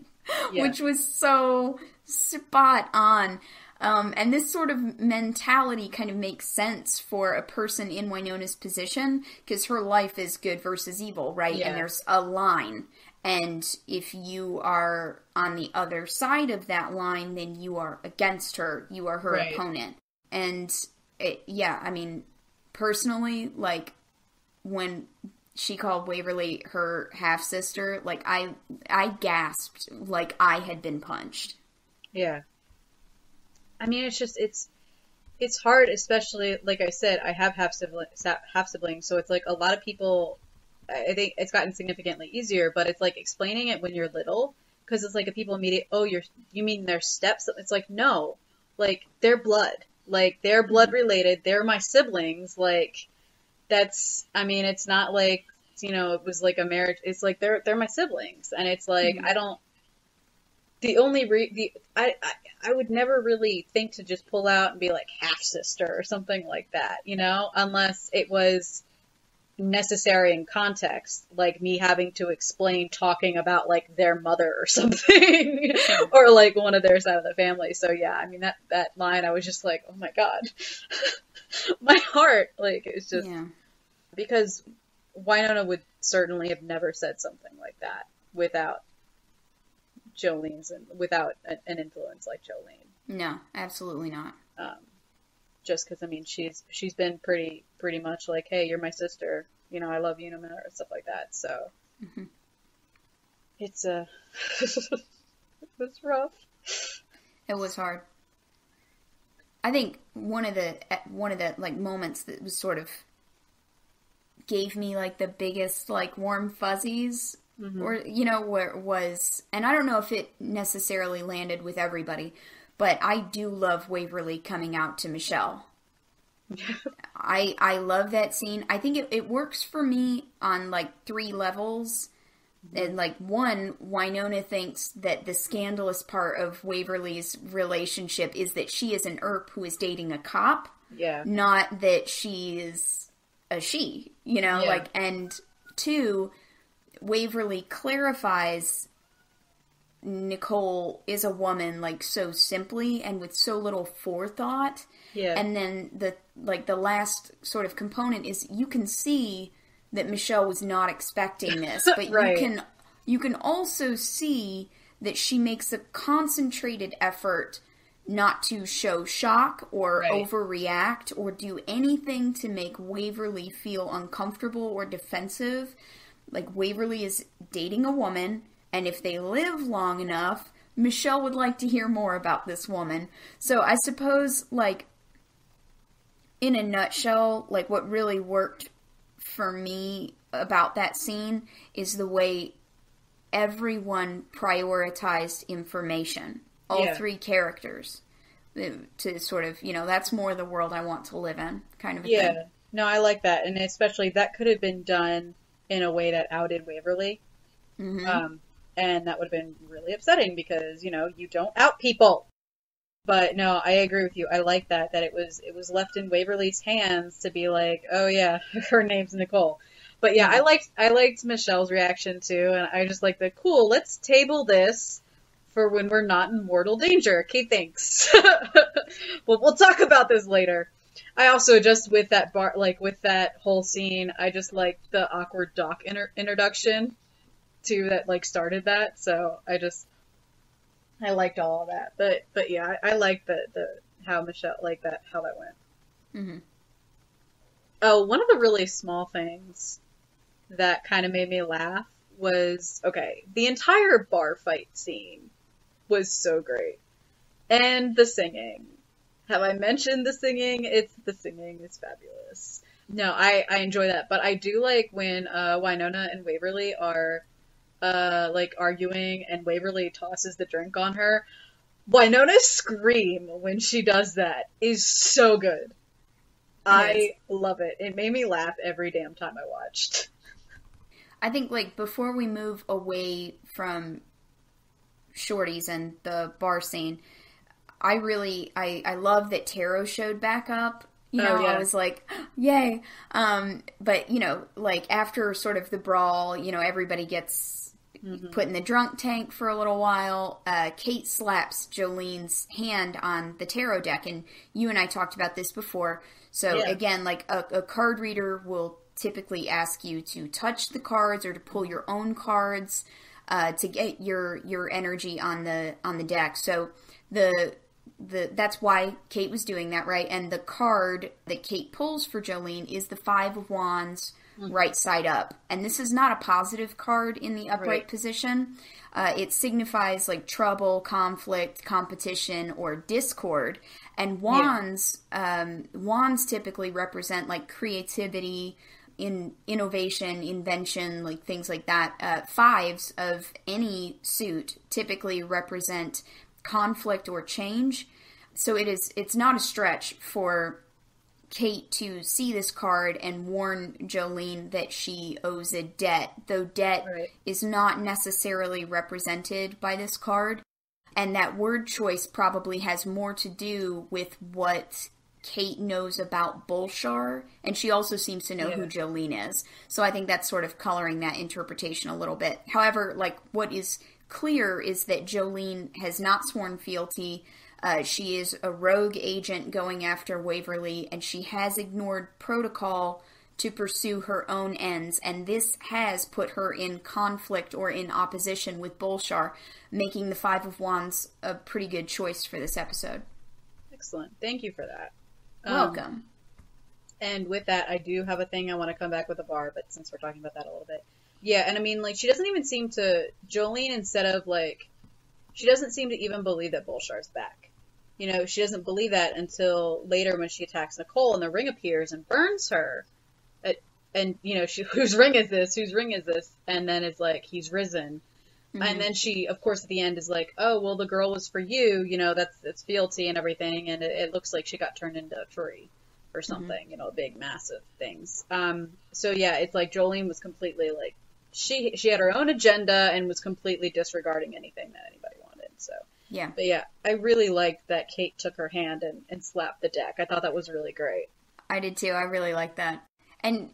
Which was so spot on. And this sort of mentality kind of makes sense for a person in Wynonna's position, because her life is good versus evil, right? Yeah. And there's a line. And if you are on the other side of that line, then you are against her. You are her opponent. And, I mean, personally, like, when she called Waverly her half-sister, like, I gasped like I had been punched. Yeah. I mean, it's just, it's hard, especially, like I said, I have half-siblings, so it's like a lot of people, I think it's gotten significantly easier, but it's like explaining it when you're little, because it's like if people immediately, oh, you mean they're steps? It's like, no, like, they're blood. Like, they're blood related, they're my siblings, like, that's, I mean, it's not like, you know, it was like a marriage, it's like, they're my siblings, and it's like, mm-hmm. I don't, I would never really think to just pull out and be like half-sister or something like that, you know, unless it was necessary in context, like me having to explain talking about like their mother or something, or like one of their side of the family. So yeah, I mean, that line, I was just like, oh my God, my heart, like, it's just, because Wynonna would certainly have never said something like that without Jolene's and without an influence like Jolene. No, absolutely not. Just because, I mean, she's been pretty much like, hey, you're my sister, you know, I love you no matter, stuff like that. So mm-hmm. It's it's rough. It was hard. I think one of the like moments that was sort of gave me like the biggest like warm fuzzies. Mm-hmm. Or, you know, where it was, and I don't know if it necessarily landed with everybody, but I do love Waverly coming out to Michelle. I love that scene. I think it works for me on, like, 3 levels. Mm-hmm. And, like, 1, Wynonna thinks that the scandalous part of Waverly's relationship is that she is an Earp who is dating a cop. Yeah. Not that she is a she, you know, like, and 2... Waverly clarifies Nicole is a woman, like, so simply and with so little forethought. Yeah. And then the last sort of component is you can see that Michelle was not expecting this, but you can also see that she makes a concentrated effort not to show shock or overreact or do anything to make Waverly feel uncomfortable or defensive. Like, Waverly is dating a woman, and if they live long enough, Michelle would like to hear more about this woman. So I suppose, like, in a nutshell, like, what really worked for me about that scene is the way everyone prioritized information. All three characters. To sort of, that's more the world I want to live in, kind of a thing. Yeah. No, I like that. And especially, that could have been done in a way that outed Waverly. Mm-hmm. And that would have been really upsetting because, you don't out people. But no, I agree with you. I like that it was left in Waverly's hands to be like, oh yeah, her name's Nicole. But yeah, I liked Michelle's reaction too, and I just like the cool, let's table this for when we're not in mortal danger. Okay, thanks. Well, we'll talk about this later. I also just, with that with that whole scene, I just liked the awkward Doc introduction to that, started that. So I liked all of that. But yeah, I liked the how Michelle, how that went. Mm-hmm. Oh, one of the really small things that kind of made me laugh was, the entire bar fight scene was so great. And the singing. Have I mentioned the singing? The singing is fabulous. No, I enjoy that. But I do like when Wynonna and Waverly are arguing and Waverly tosses the drink on her. Wynonna's scream when she does that is so good. I love it. It made me laugh every damn time I watched. I think, before we move away from Shorty's and the bar scene, I love that Taro showed back up. I was like, yay. But, after sort of the brawl, everybody gets put in the drunk tank for a little while. Kate slaps Jolene's hand on the tarot deck, and you and I talked about this before. So, again, a card reader will typically ask you to touch the cards or to pull your own cards to get your energy on the deck. So that's why Kate was doing that, right? And the card that Kate pulls for Jolene is the Five of Wands, right side up. And this is not a positive card in the upright position. It signifies trouble, conflict, competition, or discord. And wands, wands typically represent creativity, innovation, invention, things like that. Fives of any suit typically represent conflict or change. So it's not a stretch for Kate to see this card and warn Jolene that she owes a debt, though debt is not necessarily represented by this card. And that word choice probably has more to do with what Kate knows about Bolshar, and she also seems to know who Jolene is. So I think that's sort of coloring that interpretation a little bit. However, what is clear is that Jolene has not sworn fealty. She is a rogue agent going after Waverly, and she has ignored protocol to pursue her own ends, and this has put her in conflict or in opposition with Bolshar, making the Five of Wands a pretty good choice for this episode. Excellent. Thank you for that. Welcome. And with that, I do have a thing I want to come back with the bar, but since we're talking about that a little bit. Yeah, and I mean, she doesn't even seem to, Jolene, instead of, she doesn't seem to even believe that Bolshar's back. She doesn't believe that until later when she attacks Nicole and the ring appears and burns her. And, whose ring is this? Whose ring is this? And then it's he's risen. Mm-hmm. And then she, of course, at the end is oh, well, the girl was for you, that's fealty and everything. And it looks like she got turned into a tree or something, big, massive things. So yeah, it's Jolene was completely she had her own agenda and was completely disregarding anything that anybody wanted. So yeah. But yeah, I really liked that Kate took her hand and slapped the deck. I thought that was really great. I did too. I really liked that. And,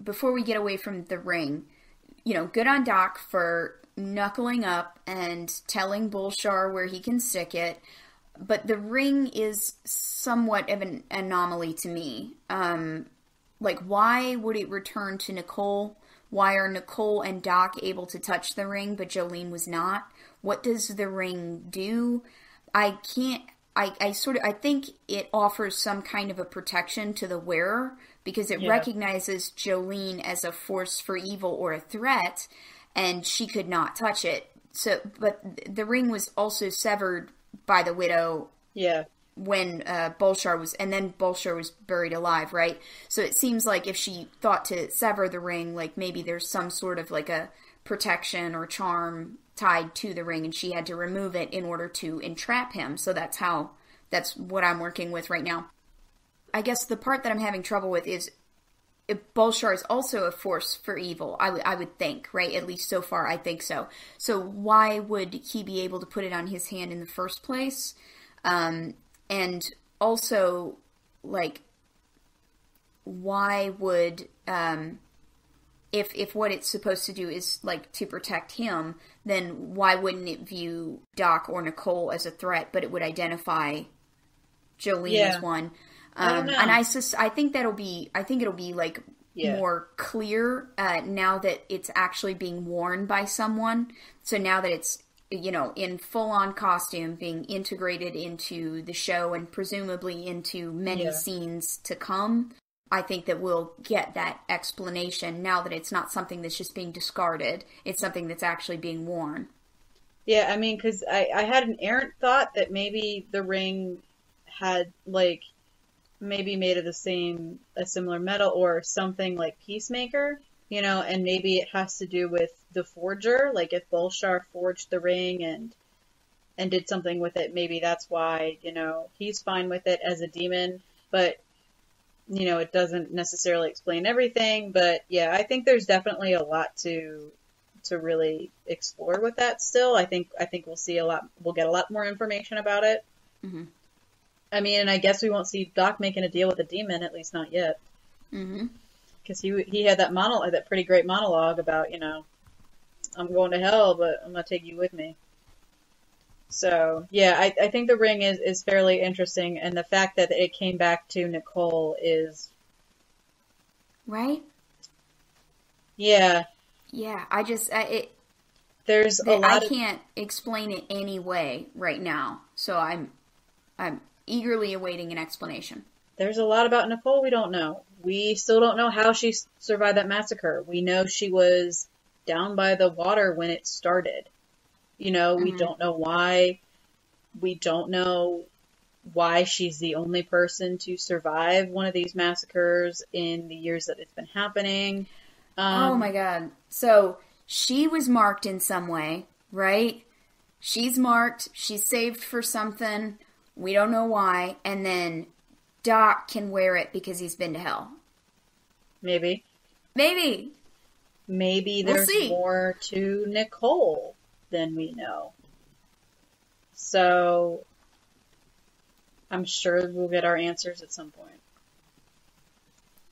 before we get away from the ring, good on Doc for knuckling up and telling Bolshar where he can stick it. But the ring is somewhat of an anomaly to me. Why would it return to Nicole Why are Nicole and Doc able to touch the ring, but Jolene was not? What does the ring do? I think it offers some kind of a protection to the wearer because it recognizes Jolene as a force for evil or a threat, and she could not touch it. So, but the ring was also severed by the widow. Yeah. When Bolshar was buried alive, right? So it seems like if she thought to sever the ring, like maybe there's some sort of like a protection or charm tied to the ring, and she had to remove it in order to entrap him. So that's what I'm working with right now. I guess the part that I'm having trouble with is if Bolshar is also a force for evil, I would think, right? At least so far, I think so. So why would he be able to put it on his hand in the first place? And also, like, why would, if what it's supposed to do is, like, to protect him, then why wouldn't it view Doc or Nicole as a threat, but it would identify Jolene as one? I don't know. And I think it'll be, like, more clear, now that it's actually being worn by someone. So now that it's, in full-on costume, being integrated into the show and presumably into many scenes to come, I think that we'll get that explanation now that it's not something that's just being discarded. It's something that's actually being worn. Yeah, I mean, because I had an errant thought that maybe the ring had, like, maybe made of a similar metal or something like Peacemaker, and maybe it has to do with the forger, like if Bolshar forged the ring and did something with it, maybe that's why, he's fine with it as a demon, but, it doesn't necessarily explain everything, but yeah, I think there's definitely a lot to really explore with that still. I think we'll get a lot more information about it. Mm-hmm. I mean, and I guess we won't see Doc making a deal with a demon, at least not yet. Mm-hmm. Because he had that pretty great monologue about, I'm going to hell, but I'm going to take you with me. So, yeah, I think the ring is fairly interesting, and the fact that it came back to Nicole is... Right? Yeah. Yeah, There's a lot I can't explain it any way right now, so I'm eagerly awaiting an explanation. There's a lot about Nicole we don't know. We still don't know how she survived that massacre. We know she was down by the water when it started. We don't know why. We don't know why she's the only person to survive one of these massacres in the years that it's been happening. Oh my god. So she was marked in some way, right? She's marked. She's saved for something. We don't know why. And then Doc can wear it because he's been to hell. Maybe. Maybe there's more to Nicole than we know. So I'm sure we'll get our answers at some point.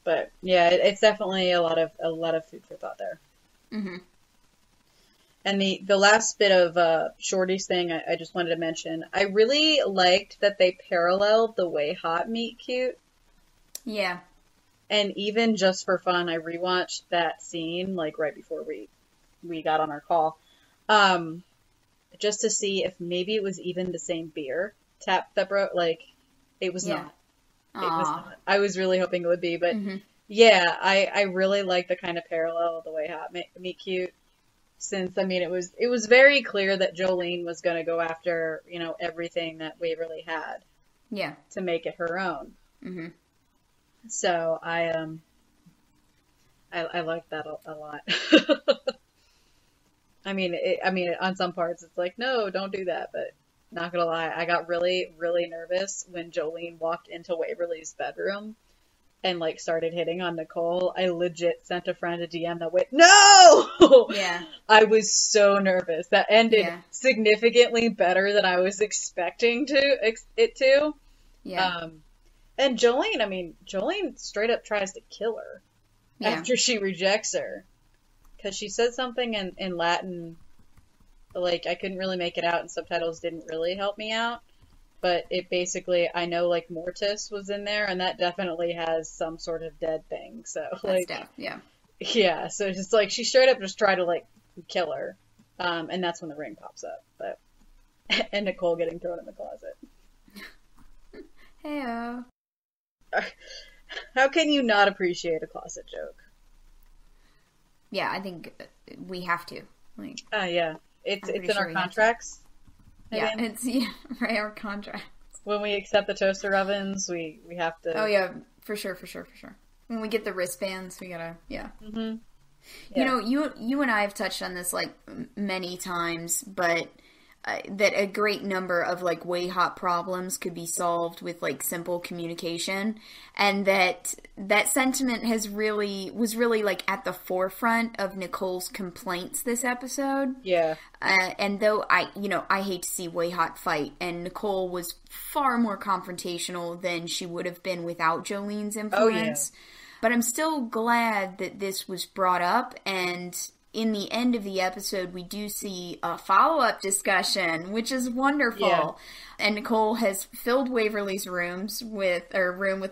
But yeah, it's definitely a lot of food for thought there. Mm-hmm. And the last bit of Shorty's thing I just wanted to mention, I really liked that they paralleled the way Hot meet cute. Yeah. And even just for fun, I rewatched that scene like right before we got on our call, just to see if maybe it was even the same beer tap that broke. Like, it was not. It was not. I was really hoping it would be, but yeah, I really like the kind of parallel of the way Hot meet cute. Since, I mean, it was very clear that Jolene was going to go after, everything that Waverly had. Yeah. To make it her own. Mm-hmm. So I like that a lot. I mean, on some parts it's like, no, don't do that. But not gonna lie, I got really, really nervous when Jolene walked into Waverly's bedroom and like started hitting on Nicole. I legit sent a friend a DM that went, no! Yeah. I was so nervous. That ended significantly better than I was expecting it to. Yeah. And Jolene straight up tries to kill her after she rejects her. Because she said something in Latin, like, I couldn't really make it out, and subtitles didn't really help me out. But it basically, I know, like, Mortis was in there, and that definitely has some sort of dead thing. So, like, yeah. Yeah, so it's just like, she straight up just tried to, like, kill her. And that's when the ring pops up. But and Nicole getting thrown in the closet. Heyo. How can you not appreciate a closet joke? Yeah, I think we have to. Like, yeah. It's in our contracts. Yeah, it's right, our contracts. When we accept the toaster ovens, we have to. Oh yeah, for sure. When we get the wristbands, we gotta, yeah. Mm-hmm. You know, you and I have touched on this like many times, but that a great number of like way hot problems could be solved with like simple communication, and that sentiment was really like at the forefront of Nicole's complaints this episode. Yeah. And though I hate to see way hot fight, and Nicole was far more confrontational than she would have been without Jolene's influence. Oh, yeah. But I'm still glad that this was brought up, and in the end of the episode, we do see a follow-up discussion, which is wonderful. Yeah. And Nicole has filled Waverly's room with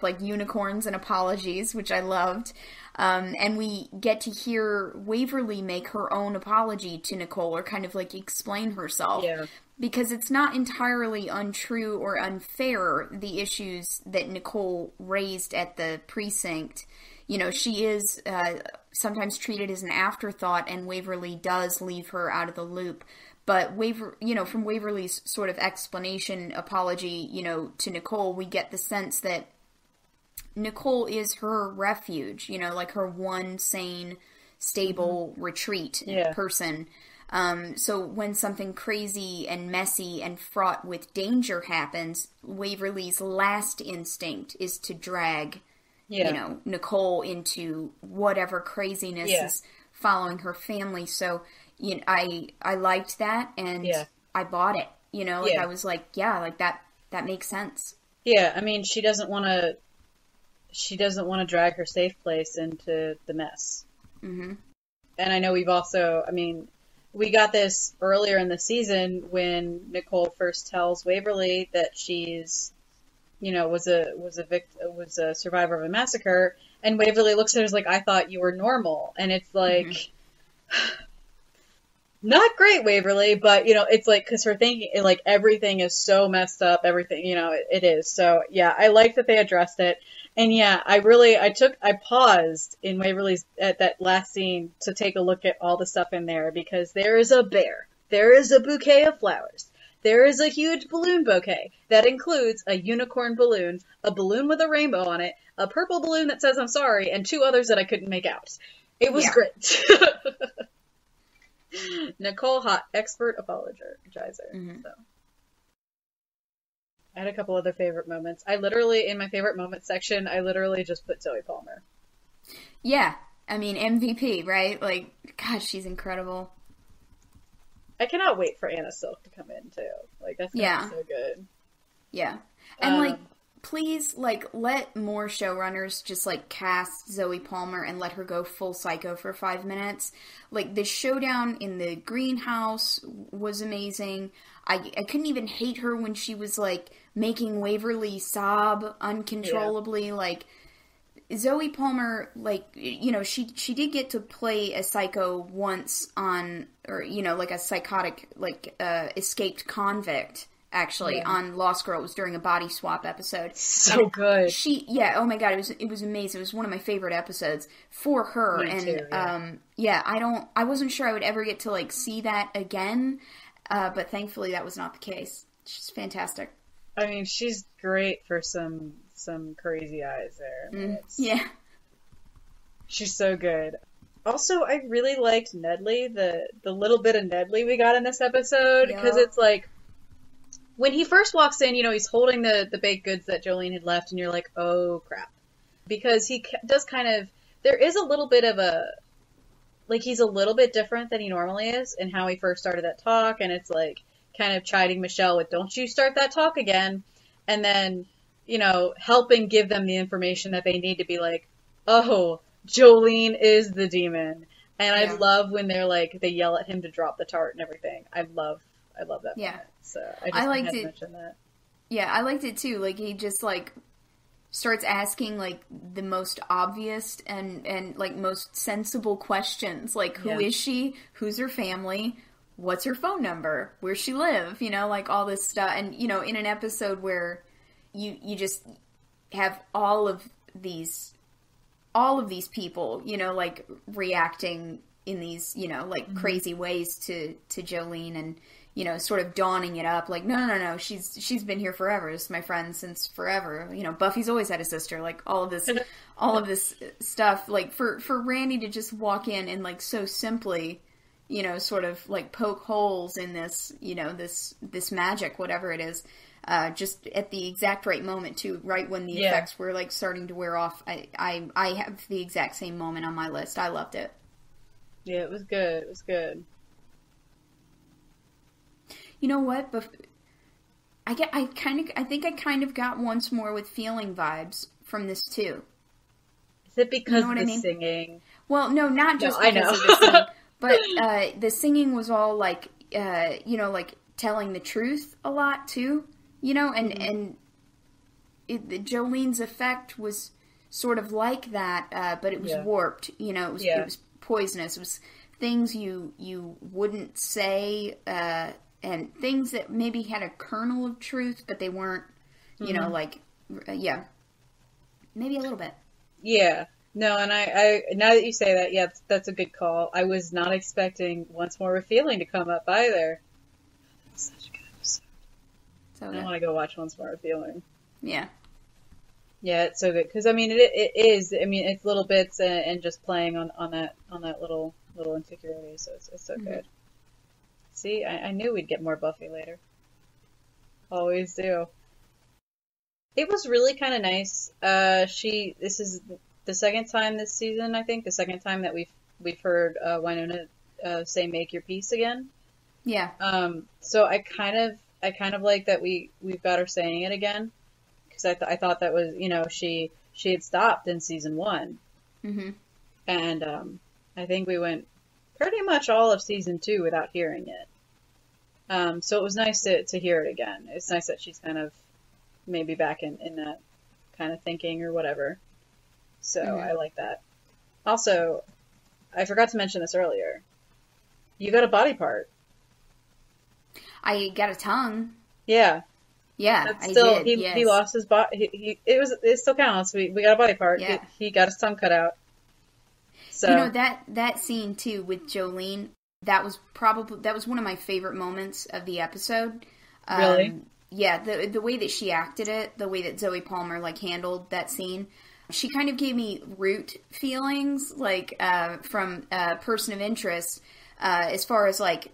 like unicorns and apologies, which I loved. And we get to hear Waverly make her own apology to Nicole, or kind of like explain herself. Yeah. Because it's not entirely untrue or unfair, the issues that Nicole raised at the precinct. You know, she is sometimes treated as an afterthought, and Waverly does leave her out of the loop. But from Waverly's sort of explanation, apology, to Nicole, we get the sense that Nicole is her refuge, like her one sane, stable retreat person. So when something crazy and messy and fraught with danger happens, Waverly's last instinct is to drag, Nicole into whatever craziness is following her family. So, I liked that, and I bought it. I was like, that makes sense. Yeah, I mean, she doesn't want to drag her safe place into the mess. Mm-hmm. And I know we got this earlier in the season when Nicole first tells Waverly that she's, was a survivor of a massacre, and Waverly looks at her as like, I thought you were normal, and it's like, not great, Waverly, but it's like, because her thinking, like, everything is so messed up, everything, it is. So yeah, I like that they addressed it. And yeah, I paused in Waverly's, at that last scene, to take a look at all the stuff in there, because there is a bear, there is a bouquet of flowers, there is a huge balloon bouquet that includes a unicorn balloon, a balloon with a rainbow on it, a purple balloon that says I'm sorry, and two others that I couldn't make out. It was great. Nicole, hot expert apologizer. Mm-hmm. So. I had a couple other favorite moments. In my favorite moments section, I literally just put Zoe Palmer. Yeah. I mean, MVP, right? Like, gosh, she's incredible. I cannot wait for Anna Silk to come in, too. Like, that's going to be so good. Yeah. And, please, let more showrunners just, cast Zoe Palmer and let her go full psycho for 5 minutes. The showdown in the greenhouse was amazing. I couldn't even hate her when she was, making Waverly sob uncontrollably. Yeah. Zoe Palmer, she did get to play a psycho once on, or, a psychotic, escaped convict, actually, on Lost Girl. It was during a body swap episode. So good. Oh my god, it was amazing. It was one of my favorite episodes for her. Me too, I wasn't sure I would ever get to, see that again, but thankfully that was not the case. She's fantastic. I mean, she's great for some crazy eyes there. I mean, she's so good. Also, I really liked Nedley, the little bit of Nedley we got in this episode, because it's like, when he first walks in, he's holding the baked goods that Jolene had left, and you're like, oh crap. Because he does there is a little bit of he's a little bit different than he normally is in how he first started that talk, and it's kind of chiding Michelle with, don't you start that talk again, and then, helping give them the information that they need to be like, oh, Jolene is the demon. And I love when they're they yell at him to drop the tart and everything. I love that moment. So I just had to mention that. Yeah, I liked it too. He just starts asking like the most obvious and like most sensible questions, like who is she, who's her family, what's her phone number, where's she live, you know, like all this stuff. And you know, in an episode where you just have all of these people, you know, like reacting in these, you know, like crazy ways to Jolene, and you know, sort of dawning it up, like, no, she's been here forever. This is my friend since forever. You know, Buffy's always had a sister. Like all of this stuff. Like for Randy to just walk in and like so simply, you know, sort of like poke holes in this, you know, this magic, whatever it is, just at the exact right moment too, right when the effects were like starting to wear off. I have the exact same moment on my list. I loved it. Yeah, it was good. It was good. You know what? I think I kind of got Once More with Feeling vibes from this too. Is it because you know of the singing? Well, no, not just because of the singing, but the singing was all like, you know, like telling the truth a lot too. You know, and Jolene's effect was sort of like that, but it was warped. You know, it was poisonous. It was things you wouldn't say. And things that maybe had a kernel of truth, but they weren't, you know, like, maybe a little bit. Yeah. No, and I now that you say that, that's a good call. I was not expecting Once More with Feeling to come up either. Such a good episode. So I want to go watch Once More with Feeling. Yeah. Yeah, it's so good. Because, I mean, it is, I mean, it's little bits and just playing on that little insecurity, so it's so good. See, I knew we'd get more Buffy later. Always do. It was really kind of nice. This is the second time this season, I think, the second time that we've heard Wynonna say "make your peace" again. Yeah. So I kind of like that we've got her saying it again, because I thought that was, you know, she had stopped in season 1, and I think we went pretty much all of season 2 without hearing it. So it was nice to hear it again. It's nice that she's kind of maybe back in that kind of thinking or whatever. So I like that. Also, I forgot to mention this earlier. You got a body part. I got a tongue. Yeah. Yeah, That's still, I did. Yes. He lost his body. It still counts. We got a body part. Yeah. He got his tongue cut out. So, you know, that scene too with Jolene, that was one of my favorite moments of the episode. Really? Yeah, the way that she acted it, the way that Zoe Palmer like handled that scene, she kind of gave me Root feelings, like from Person of Interest, as far as like,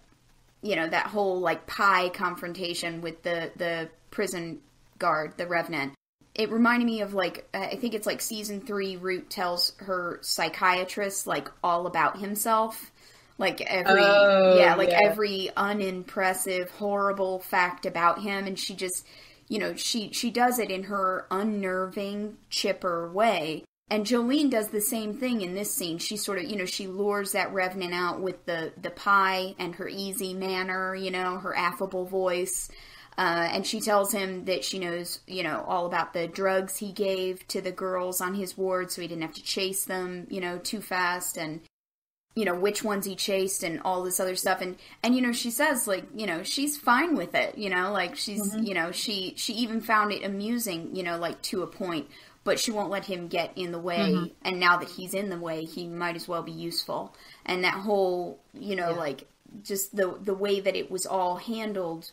you know, that whole like pie confrontation with the prison guard, the Revenant. It reminded me of, like, I think it's, like, season 3, Root tells her psychiatrist, like, all about himself. Like, every unimpressive, horrible fact about him. And she just, you know, she does it in her unnerving, chipper way. And Jolene does the same thing in this scene. She sort of, you know, she lures that Revenant out with the pie and her easy manner, you know, her affable voice. And she tells him that she knows, you know, all about the drugs he gave to the girls on his ward so he didn't have to chase them, you know, too fast, and, you know, which ones he chased and all this other stuff. And you know, she says, like, you know, she's fine with it, you know, like, she's, you know, she even found it amusing, you know, like, to a point, but she won't let him get in the way, and now that he's in the way, he might as well be useful. And that whole, you know, like, just the way that it was all handled,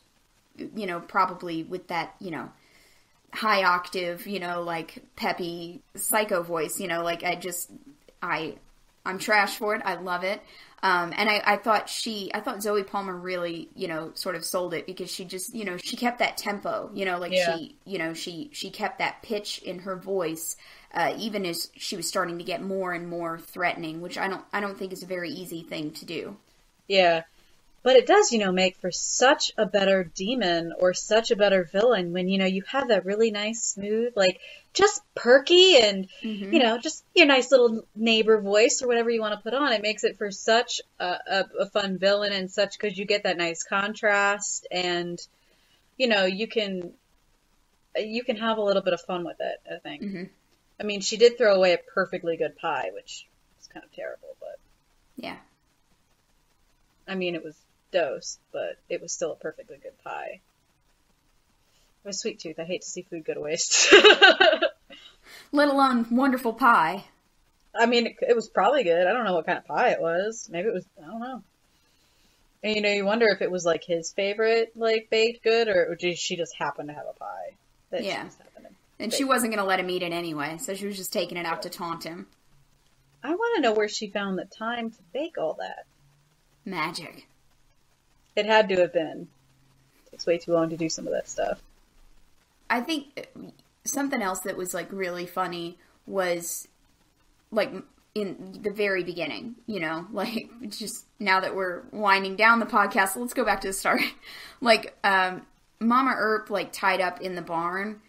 you know, probably with that, you know, high octave, you know, like peppy psycho voice, you know, like I'm trash for it. I love it. And I thought Zoe Palmer really, you know, sort of sold it, because she just, you know, she kept that tempo, you know, like she kept that pitch in her voice, even as she was starting to get more and more threatening, which I don't think is a very easy thing to do. Yeah. But it does, you know, make for such a better demon or such a better villain when, you know, you have that really nice, smooth, like, just perky and, you know, just your nice little neighbor voice or whatever you want to put on. It makes it for such a fun villain, and such, because you get that nice contrast, and, you know, you can you can have a little bit of fun with it, I think. Mm-hmm. I mean, she did throw away a perfectly good pie, which is kind of terrible, but... Yeah. I mean, it was dosed, but it was still a perfectly good pie. I'm a sweet tooth. I hate to see food go to waste. Let alone wonderful pie. I mean, it was probably good. I don't know what kind of pie it was. Maybe it was, I don't know. And, you wonder if it was, like, his favorite, like, baked good, or did she just happen to have a pie that she just happened to And bake? she wasn't going to let him eat it anyway, so she was just taking it out to taunt him. I want to know where she found the time to bake all that. Magic. It had to have been. It takes way too long to do some of that stuff. I think something else that was, like, really funny was, like, in the very beginning, like, just now that we're winding down the podcast, let's go back to the start. Like, Mama Earp, like, tied up in the barn,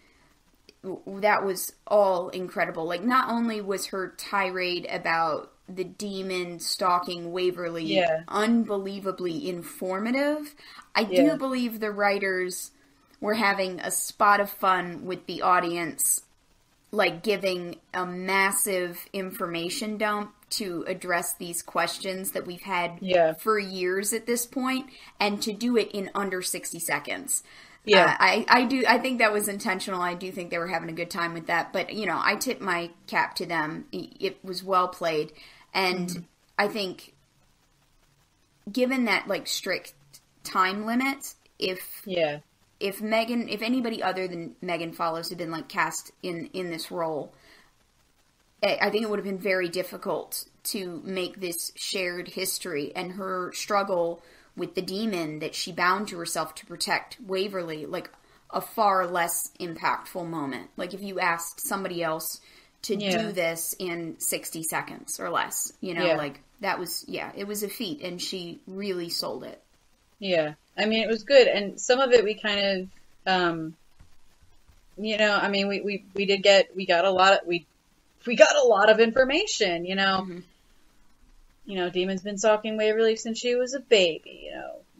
that was all incredible. Like, not only was her tirade about the demon stalking Waverly unbelievably informative, I do believe the writers were having a spot of fun with the audience, like giving a massive information dump to address these questions that we've had for years at this point, and to do it in under 60 seconds. Yeah, I think that was intentional. I do think they were having a good time with that. But, I tip my cap to them. It was well played. And I think, given that, like, strict time limit, if anybody other than Megan Follows had been, like, cast in this role, I think it would have been very difficult to make this shared history, and her struggle with the demon that she bound to herself to protect Waverly, like, a far less impactful moment. Like, if you asked somebody else to do this in 60 seconds or less, like, that was, it was a feat, and she really sold it. Yeah. I mean, it was good, and some of it we kind of, I mean, we got a lot of information, Mm-hmm. Demon's been stalking Waverly since she was a baby.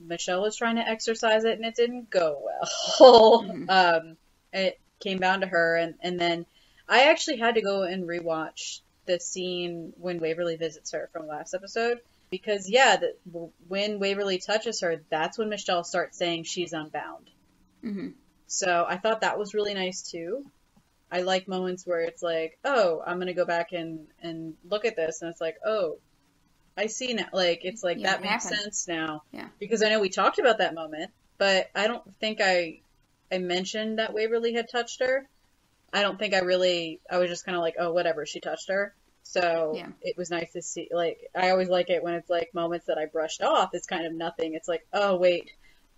Michelle was trying to exorcise it and it didn't go well. Mm-hmm. It came down to her, and then I actually had to go and rewatch the scene when Waverly visits her from last episode, because when Waverly touches her, that's when Michelle starts saying she's unbound. Mm-hmm. So I thought that was really nice too. I like moments where it's like, oh, I'm gonna go back and look at this, and it's like, oh, I see now. Like, it's like, that makes sense now. Yeah. Because I know we talked about that moment, but I don't think I mentioned that Waverly had touched her. I don't think I was just kind of like, oh, whatever, she touched her. So it was nice to see, like, I always like it when it's like moments that I brushed off. It's kind of nothing. It's like, oh, wait,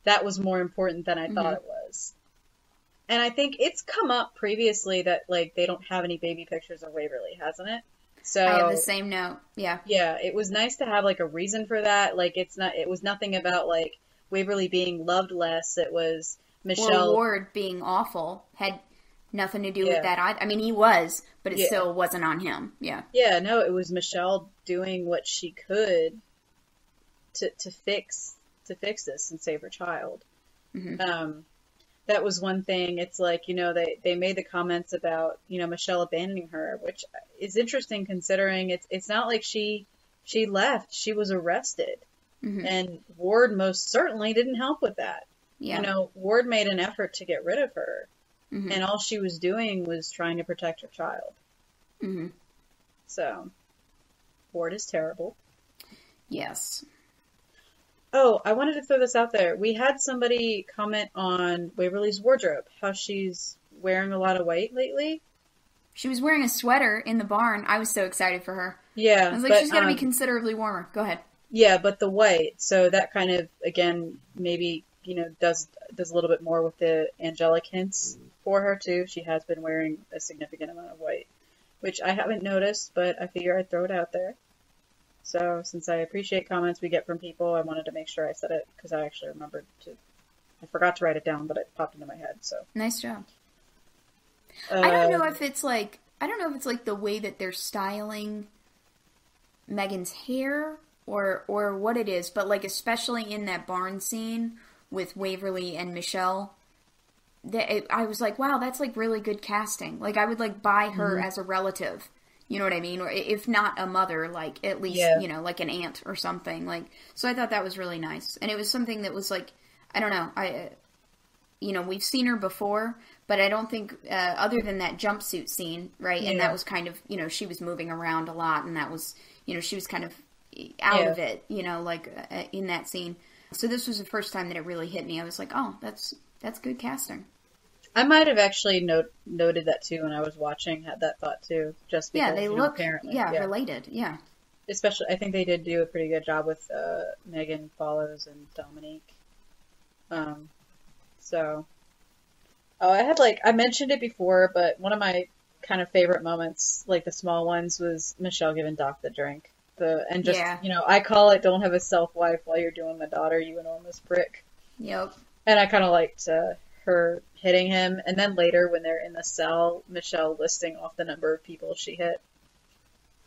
that was more important than I thought it was. And I think it's come up previously that, like, they don't have any baby pictures of Waverly, hasn't it? So I have the same note. Yeah. Yeah, it was nice to have, like, a reason for that. Like, it was nothing about, like, Waverly being loved less. It was Michelle. Or Ward being awful. Had nothing to do with that. I mean, he was, but it still wasn't on him. Yeah. Yeah, no, it was Michelle doing what she could to fix this and save her child. Mm-hmm. That was one thing. It's like, they made the comments about, Michelle abandoning her, which is interesting considering it's not like she left. She was arrested. Mm-hmm. And Ward most certainly didn't help with that. Yeah. Ward made an effort to get rid of her. Mm-hmm. And all she was doing was trying to protect her child. Mm-hmm. So, Ward is terrible. Yes. Oh, I wanted to throw this out there. We had somebody comment on Waverly's wardrobe, how she's wearing a lot of white lately. She was wearing a sweater in the barn. I was so excited for her. Yeah. I was like, she's got to be considerably warmer. Go ahead. Yeah, but the white, so that kind of, again, maybe, does a little bit more with the angelic hints for her, too. She has been wearing a significant amount of white, which I haven't noticed, but I figure I'd throw it out there. So, since I appreciate comments we get from people, I wanted to make sure I said it, because I actually remembered I forgot to write it down, but it popped into my head, so. Nice job. I don't know if it's like the way that they're styling Megan's hair, or what it is, but, like, especially in that barn scene with Waverly and Michelle, I was like, wow, that's like really good casting. Like I would like buy her as a relative. You know what I mean? Or if not a mother, like at least, you know, like an aunt or something. Like, so I thought that was really nice. And it was something that was like, I don't know, you know, we've seen her before, but I don't think, other than that jumpsuit scene, right? And that was kind of, you know, she was moving around a lot, and that was, you know, she was kind of out of it, you know, like in that scene. So this was the first time that it really hit me. I was like, oh, that's good casting. I might have actually noted that too when I was watching, had that thought too, just because, they look, apparently. Related, yeah. Especially, I think they did do a pretty good job with Megan Follows and Dominique. I mentioned it before, but one of my kind of favorite moments, like the small ones, was Michelle giving Doc the drink. You know, I call it, don't have a self-wife while you're doing my daughter, you enormous prick. Yep. And I kind of liked her hitting him, and then later when they're in the cell, Michelle listing off the number of people she hit.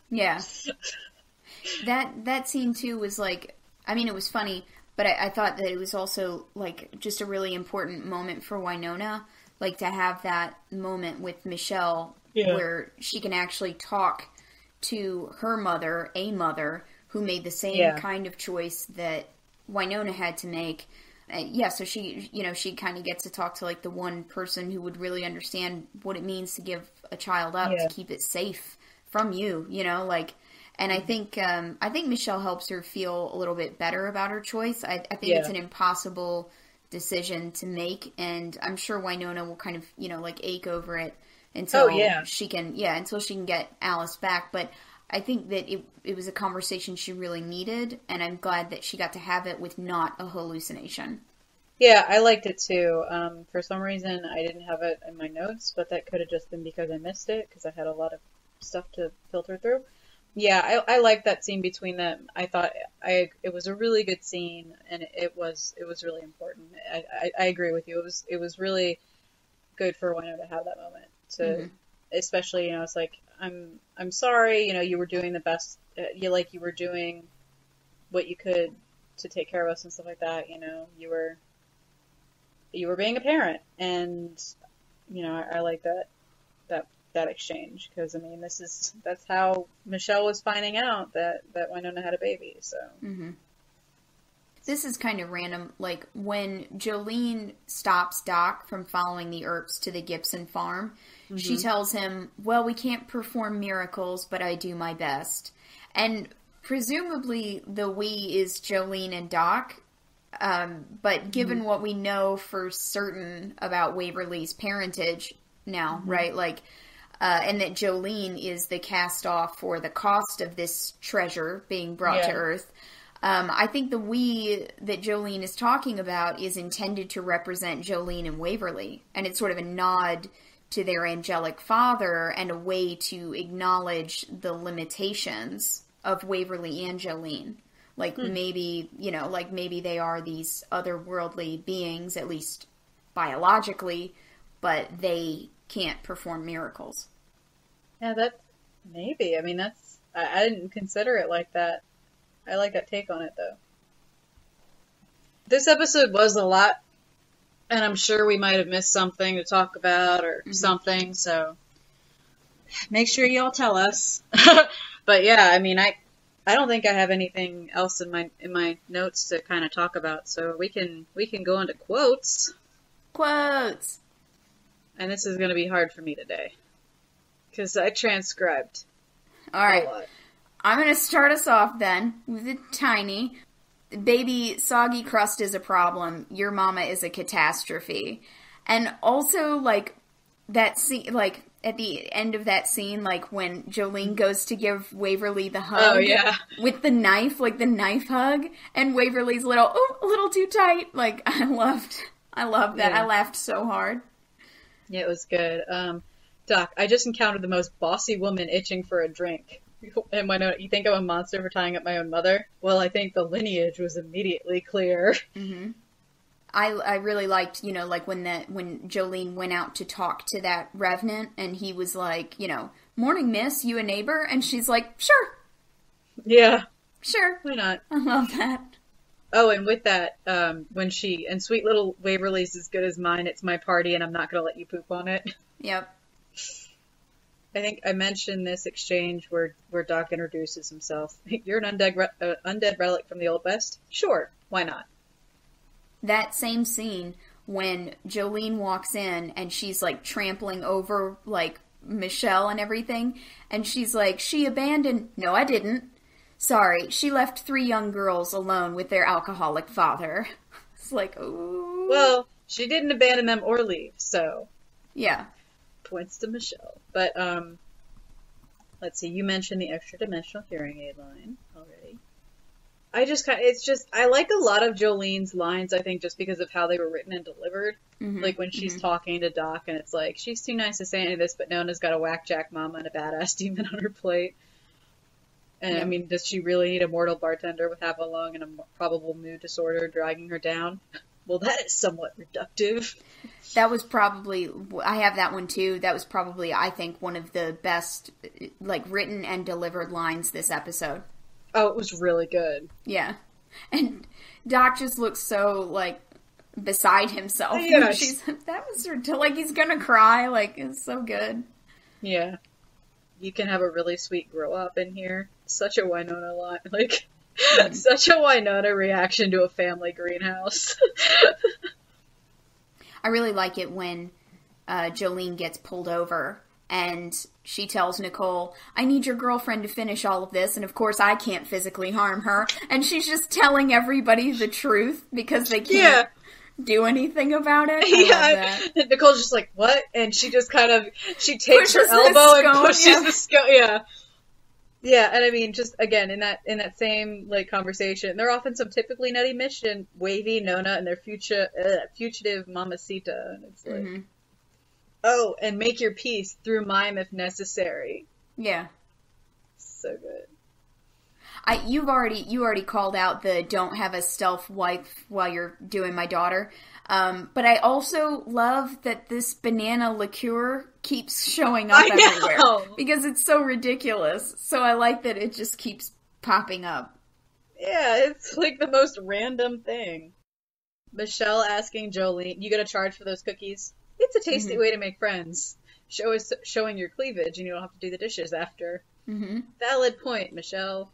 Yeah. That scene too was like, I mean, it was funny, but I thought that it was also like just a really important moment for Wynonna, like to have that moment with Michelle where she can actually talk to her mother, a mother who made the same kind of choice that Wynonna had to make. So she, you know, she kind of gets to talk to like the one person who would really understand what it means to give a child up, to keep it safe from you, you know, like, and I think Michelle helps her feel a little bit better about her choice. I think it's an impossible decision to make, and I'm sure Wynonna will kind of, you know, like ache over it until she can get Alice back. But I think that it was a conversation she really needed, and I'm glad that she got to have it with not a hallucination. Yeah, I liked it too. For some reason, I didn't have it in my notes, but that could have just been because I missed it, because I had a lot of stuff to filter through. Yeah, I liked that scene between them. I thought it was a really good scene, and it was really important. I agree with you. It was really good for Wynonna to have that moment. Especially, you know, it's like, I'm sorry, you know, you were doing the best, you were doing what you could to take care of us and stuff like that, you know, you were being a parent, and, you know, I like that exchange, because, I mean, that's how Michelle was finding out that Wynonna had a baby, so. Mm-hmm. This is kind of random, like, when Jolene stops Doc from following the Earps to the Gibson farm, she tells him, well, we can't perform miracles, but I do my best. And presumably the we is Jolene and Doc, but given what we know for certain about Waverly's parentage now, right, like, and that Jolene is the cast-off for the cost of this treasure being brought to Earth, I think the we that Jolene is talking about is intended to represent Jolene and Waverly, and it's sort of a nod to their angelic father and a way to acknowledge the limitations of Waverly and Jolene. Like maybe, you know, like maybe they are these otherworldly beings, at least biologically, but they can't perform miracles. Yeah, that maybe. I mean, I didn't consider it like that. I like that take on it, though. This episode was a lot, and I'm sure we might have missed something to talk about or something, so make sure y'all tell us. But yeah, I mean, I don't think I have anything else in my notes to kind of talk about, so we can go into quotes. Quotes! And this is going to be hard for me today, because I transcribed All right. a lot. I'm going to start us off then with a tiny. Baby, soggy crust is a problem. Your mama is a catastrophe. And also, like, that scene, like, at the end of that scene, like, when Jolene goes to give Waverly the hug. Oh, yeah. With the knife, like, the knife hug. And Waverly's a little too tight. Like, I loved that. Yeah. I laughed so hard. Yeah, it was good. Doc, I just encountered the most bossy woman itching for a drink. And Wynonna, you think I'm a monster for tying up my own mother? Well, I think the lineage was immediately clear. Mm-hmm. I really liked, you know, like when Jolene went out to talk to that revenant, and he was like, you know, morning, miss, you a neighbor? And she's like, sure. Yeah. Sure. Why not? I love that. Oh, and with that, when and sweet little Waverly's as good as mine, it's my party and I'm not going to let you poop on it. Yep. I think I mentioned this exchange where Doc introduces himself. You're an undead relic from the Old West? Sure, why not? That same scene when Jolene walks in and she's like trampling over like Michelle and everything, and she's like, she abandoned... No, I didn't. Sorry, she left 3 young girls alone with their alcoholic father. It's like, ooh. Well, she didn't abandon them or leave, so... Yeah. Points to Michelle. But, let's see, you mentioned the extra dimensional hearing aid line already. I like a lot of Jolene's lines, I think, just because of how they were written and delivered. Mm-hmm. Like when she's talking to Doc and it's like, she's too nice to say any of this, but Nona's got a whackjack mama and a badass demon on her plate. And, Yep. I mean, does she really need a mortal bartender with half a lung and a probable mood disorder dragging her down? Well, that is somewhat reductive. That was probably... I have that one too. That was probably, I think, one of the best, like, written and delivered lines this episode. Oh, it was really good. Yeah. And Doc just looks so, like, beside himself. Yeah. That was like, he's gonna cry. Like, it's so good. Yeah. You can have a really sweet grow up in here. Such a Wynonna line. Like, such a Wynonna reaction to a family greenhouse. I really like it when Jolene gets pulled over and she tells Nicole, I need your girlfriend to finish all of this, and of course I can't physically harm her. And she's just telling everybody the truth because they can't do anything about it. I love that. Nicole's just like, what? And she just kind of, she takes her elbow and pushes the scone. Yeah. Yeah, and I mean, just again, in that same like conversation, there are often some typically nutty mission, Wavy, Nona, and their fugitive Mamacita. And it's like, oh, and make your peace through mime if necessary. Yeah. So good. You already called out the don't have a stealth wife while you're doing my daughter. But I also love that this banana liqueur keeps showing up everywhere because it's so ridiculous. So I like that it just keeps popping up. Yeah, it's like the most random thing. Michelle asking Jolene, you gonna charge for those cookies? It's a tasty way to make friends. Showing your cleavage and you don't have to do the dishes after. Mm-hmm. Valid point, Michelle.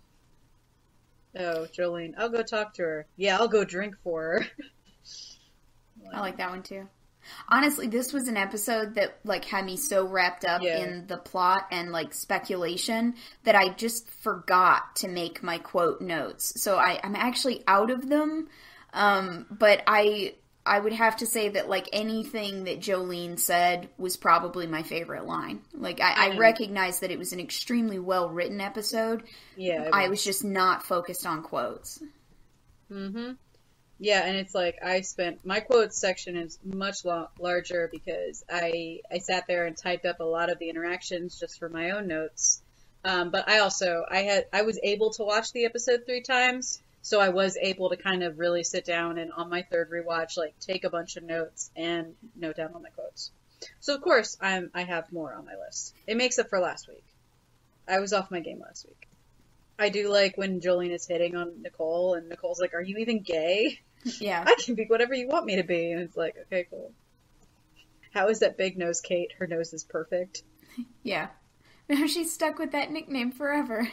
Oh, Jolene, I'll go talk to her. Yeah, I'll go drink for her. I like that one too. Honestly, this was an episode that like had me so wrapped up in the plot and like speculation that I just forgot to make my quote notes. So I'm actually out of them. But I would have to say that like anything that Jolene said was probably my favorite line. Like I recognize that it was an extremely well written episode. Yeah, I was just not focused on quotes. Mm-hmm. Yeah, and it's like my quotes section is much larger because I sat there and typed up a lot of the interactions just for my own notes. But I was able to watch the episode 3 times, so I was able to kind of really sit down and on my third rewatch, like take a bunch of notes and note down all my quotes. So of course I have more on my list. It makes up for last week. I was off my game last week. I do like when Jolene is hitting on Nicole and Nicole's like, "Are you even gay?" Yeah. I can be whatever you want me to be. And it's like, okay, cool. How is that big nose Kate? Her nose is perfect. Yeah. Now she's stuck with that nickname forever.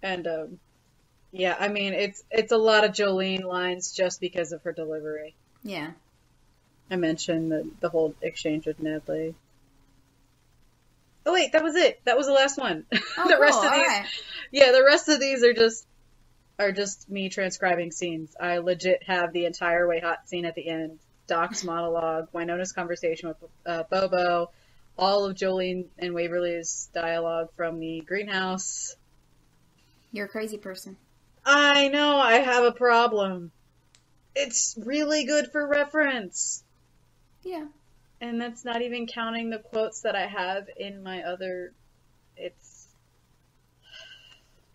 And, yeah, I mean, it's a lot of Jolene lines just because of her delivery. Yeah. I mentioned the whole exchange with Nedley. Oh, wait, that was it. That was the last one. Oh, the rest cool. of these, right. Yeah, the rest of these are just me transcribing scenes. I legit have the entire Way Hot scene at the end, Doc's monologue, Wynonna's conversation with Bobo, all of Jolene and Waverly's dialogue from the greenhouse. You're a crazy person. I know, I have a problem. It's really good for reference. Yeah. And that's not even counting the quotes that I have in my other...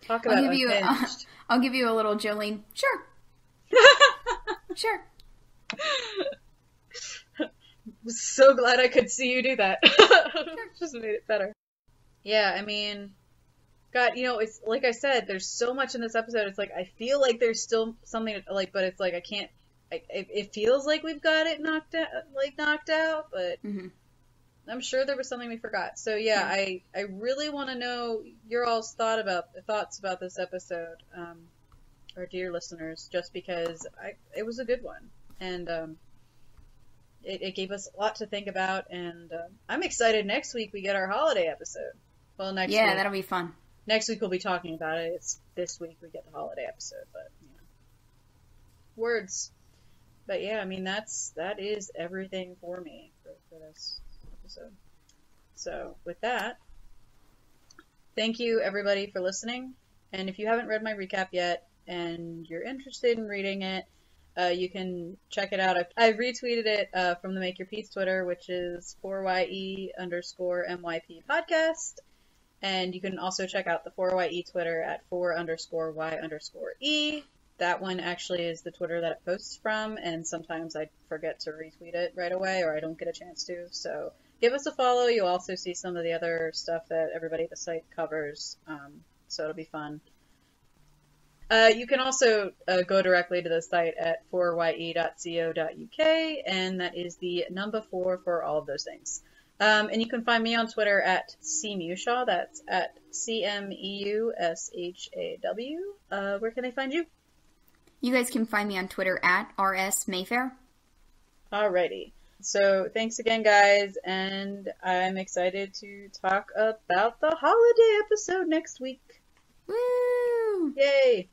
Talk about unhinged. I'll give you a little Jolene. Sure. Sure. Was so glad I could see you do that. Sure. Just made it better. Yeah, I mean, God, it's like I said, there's so much in this episode. It's like I feel like there's still something like, but it's like I can't. It feels like we've got it knocked out, but I'm sure there was something we forgot. So yeah, I really want to know your all's thoughts about this episode, our dear listeners, just because it was a good one, and it gave us a lot to think about, and I'm excited. Next week we get our holiday episode. Well, next week. Yeah, that'll be fun. Next week we'll be talking about it. It's this week we get the holiday episode, but words. But yeah, I mean that is everything for me for this episode. So with that, thank you everybody for listening. And if you haven't read my recap yet and you're interested in reading it, you can check it out. I've retweeted it from the Make Your Peace Twitter, which is 4ye_MYP podcast. And you can also check out the 4ye Twitter at 4_y_e. That one actually is the Twitter that it posts from, and sometimes I forget to retweet it right away, or I don't get a chance to. So give us a follow. You'll also see some of the other stuff that everybody at the site covers, so it'll be fun. You can also go directly to the site at 4ye.co.uk, and that is the number 4 for all of those things. And you can find me on Twitter at cmeushaw. That's at CMEUSHAW. Where can they find you? You guys can find me on Twitter at RSMayfair. Alrighty. So thanks again, guys, and I'm excited to talk about the holiday episode next week. Woo! Yay!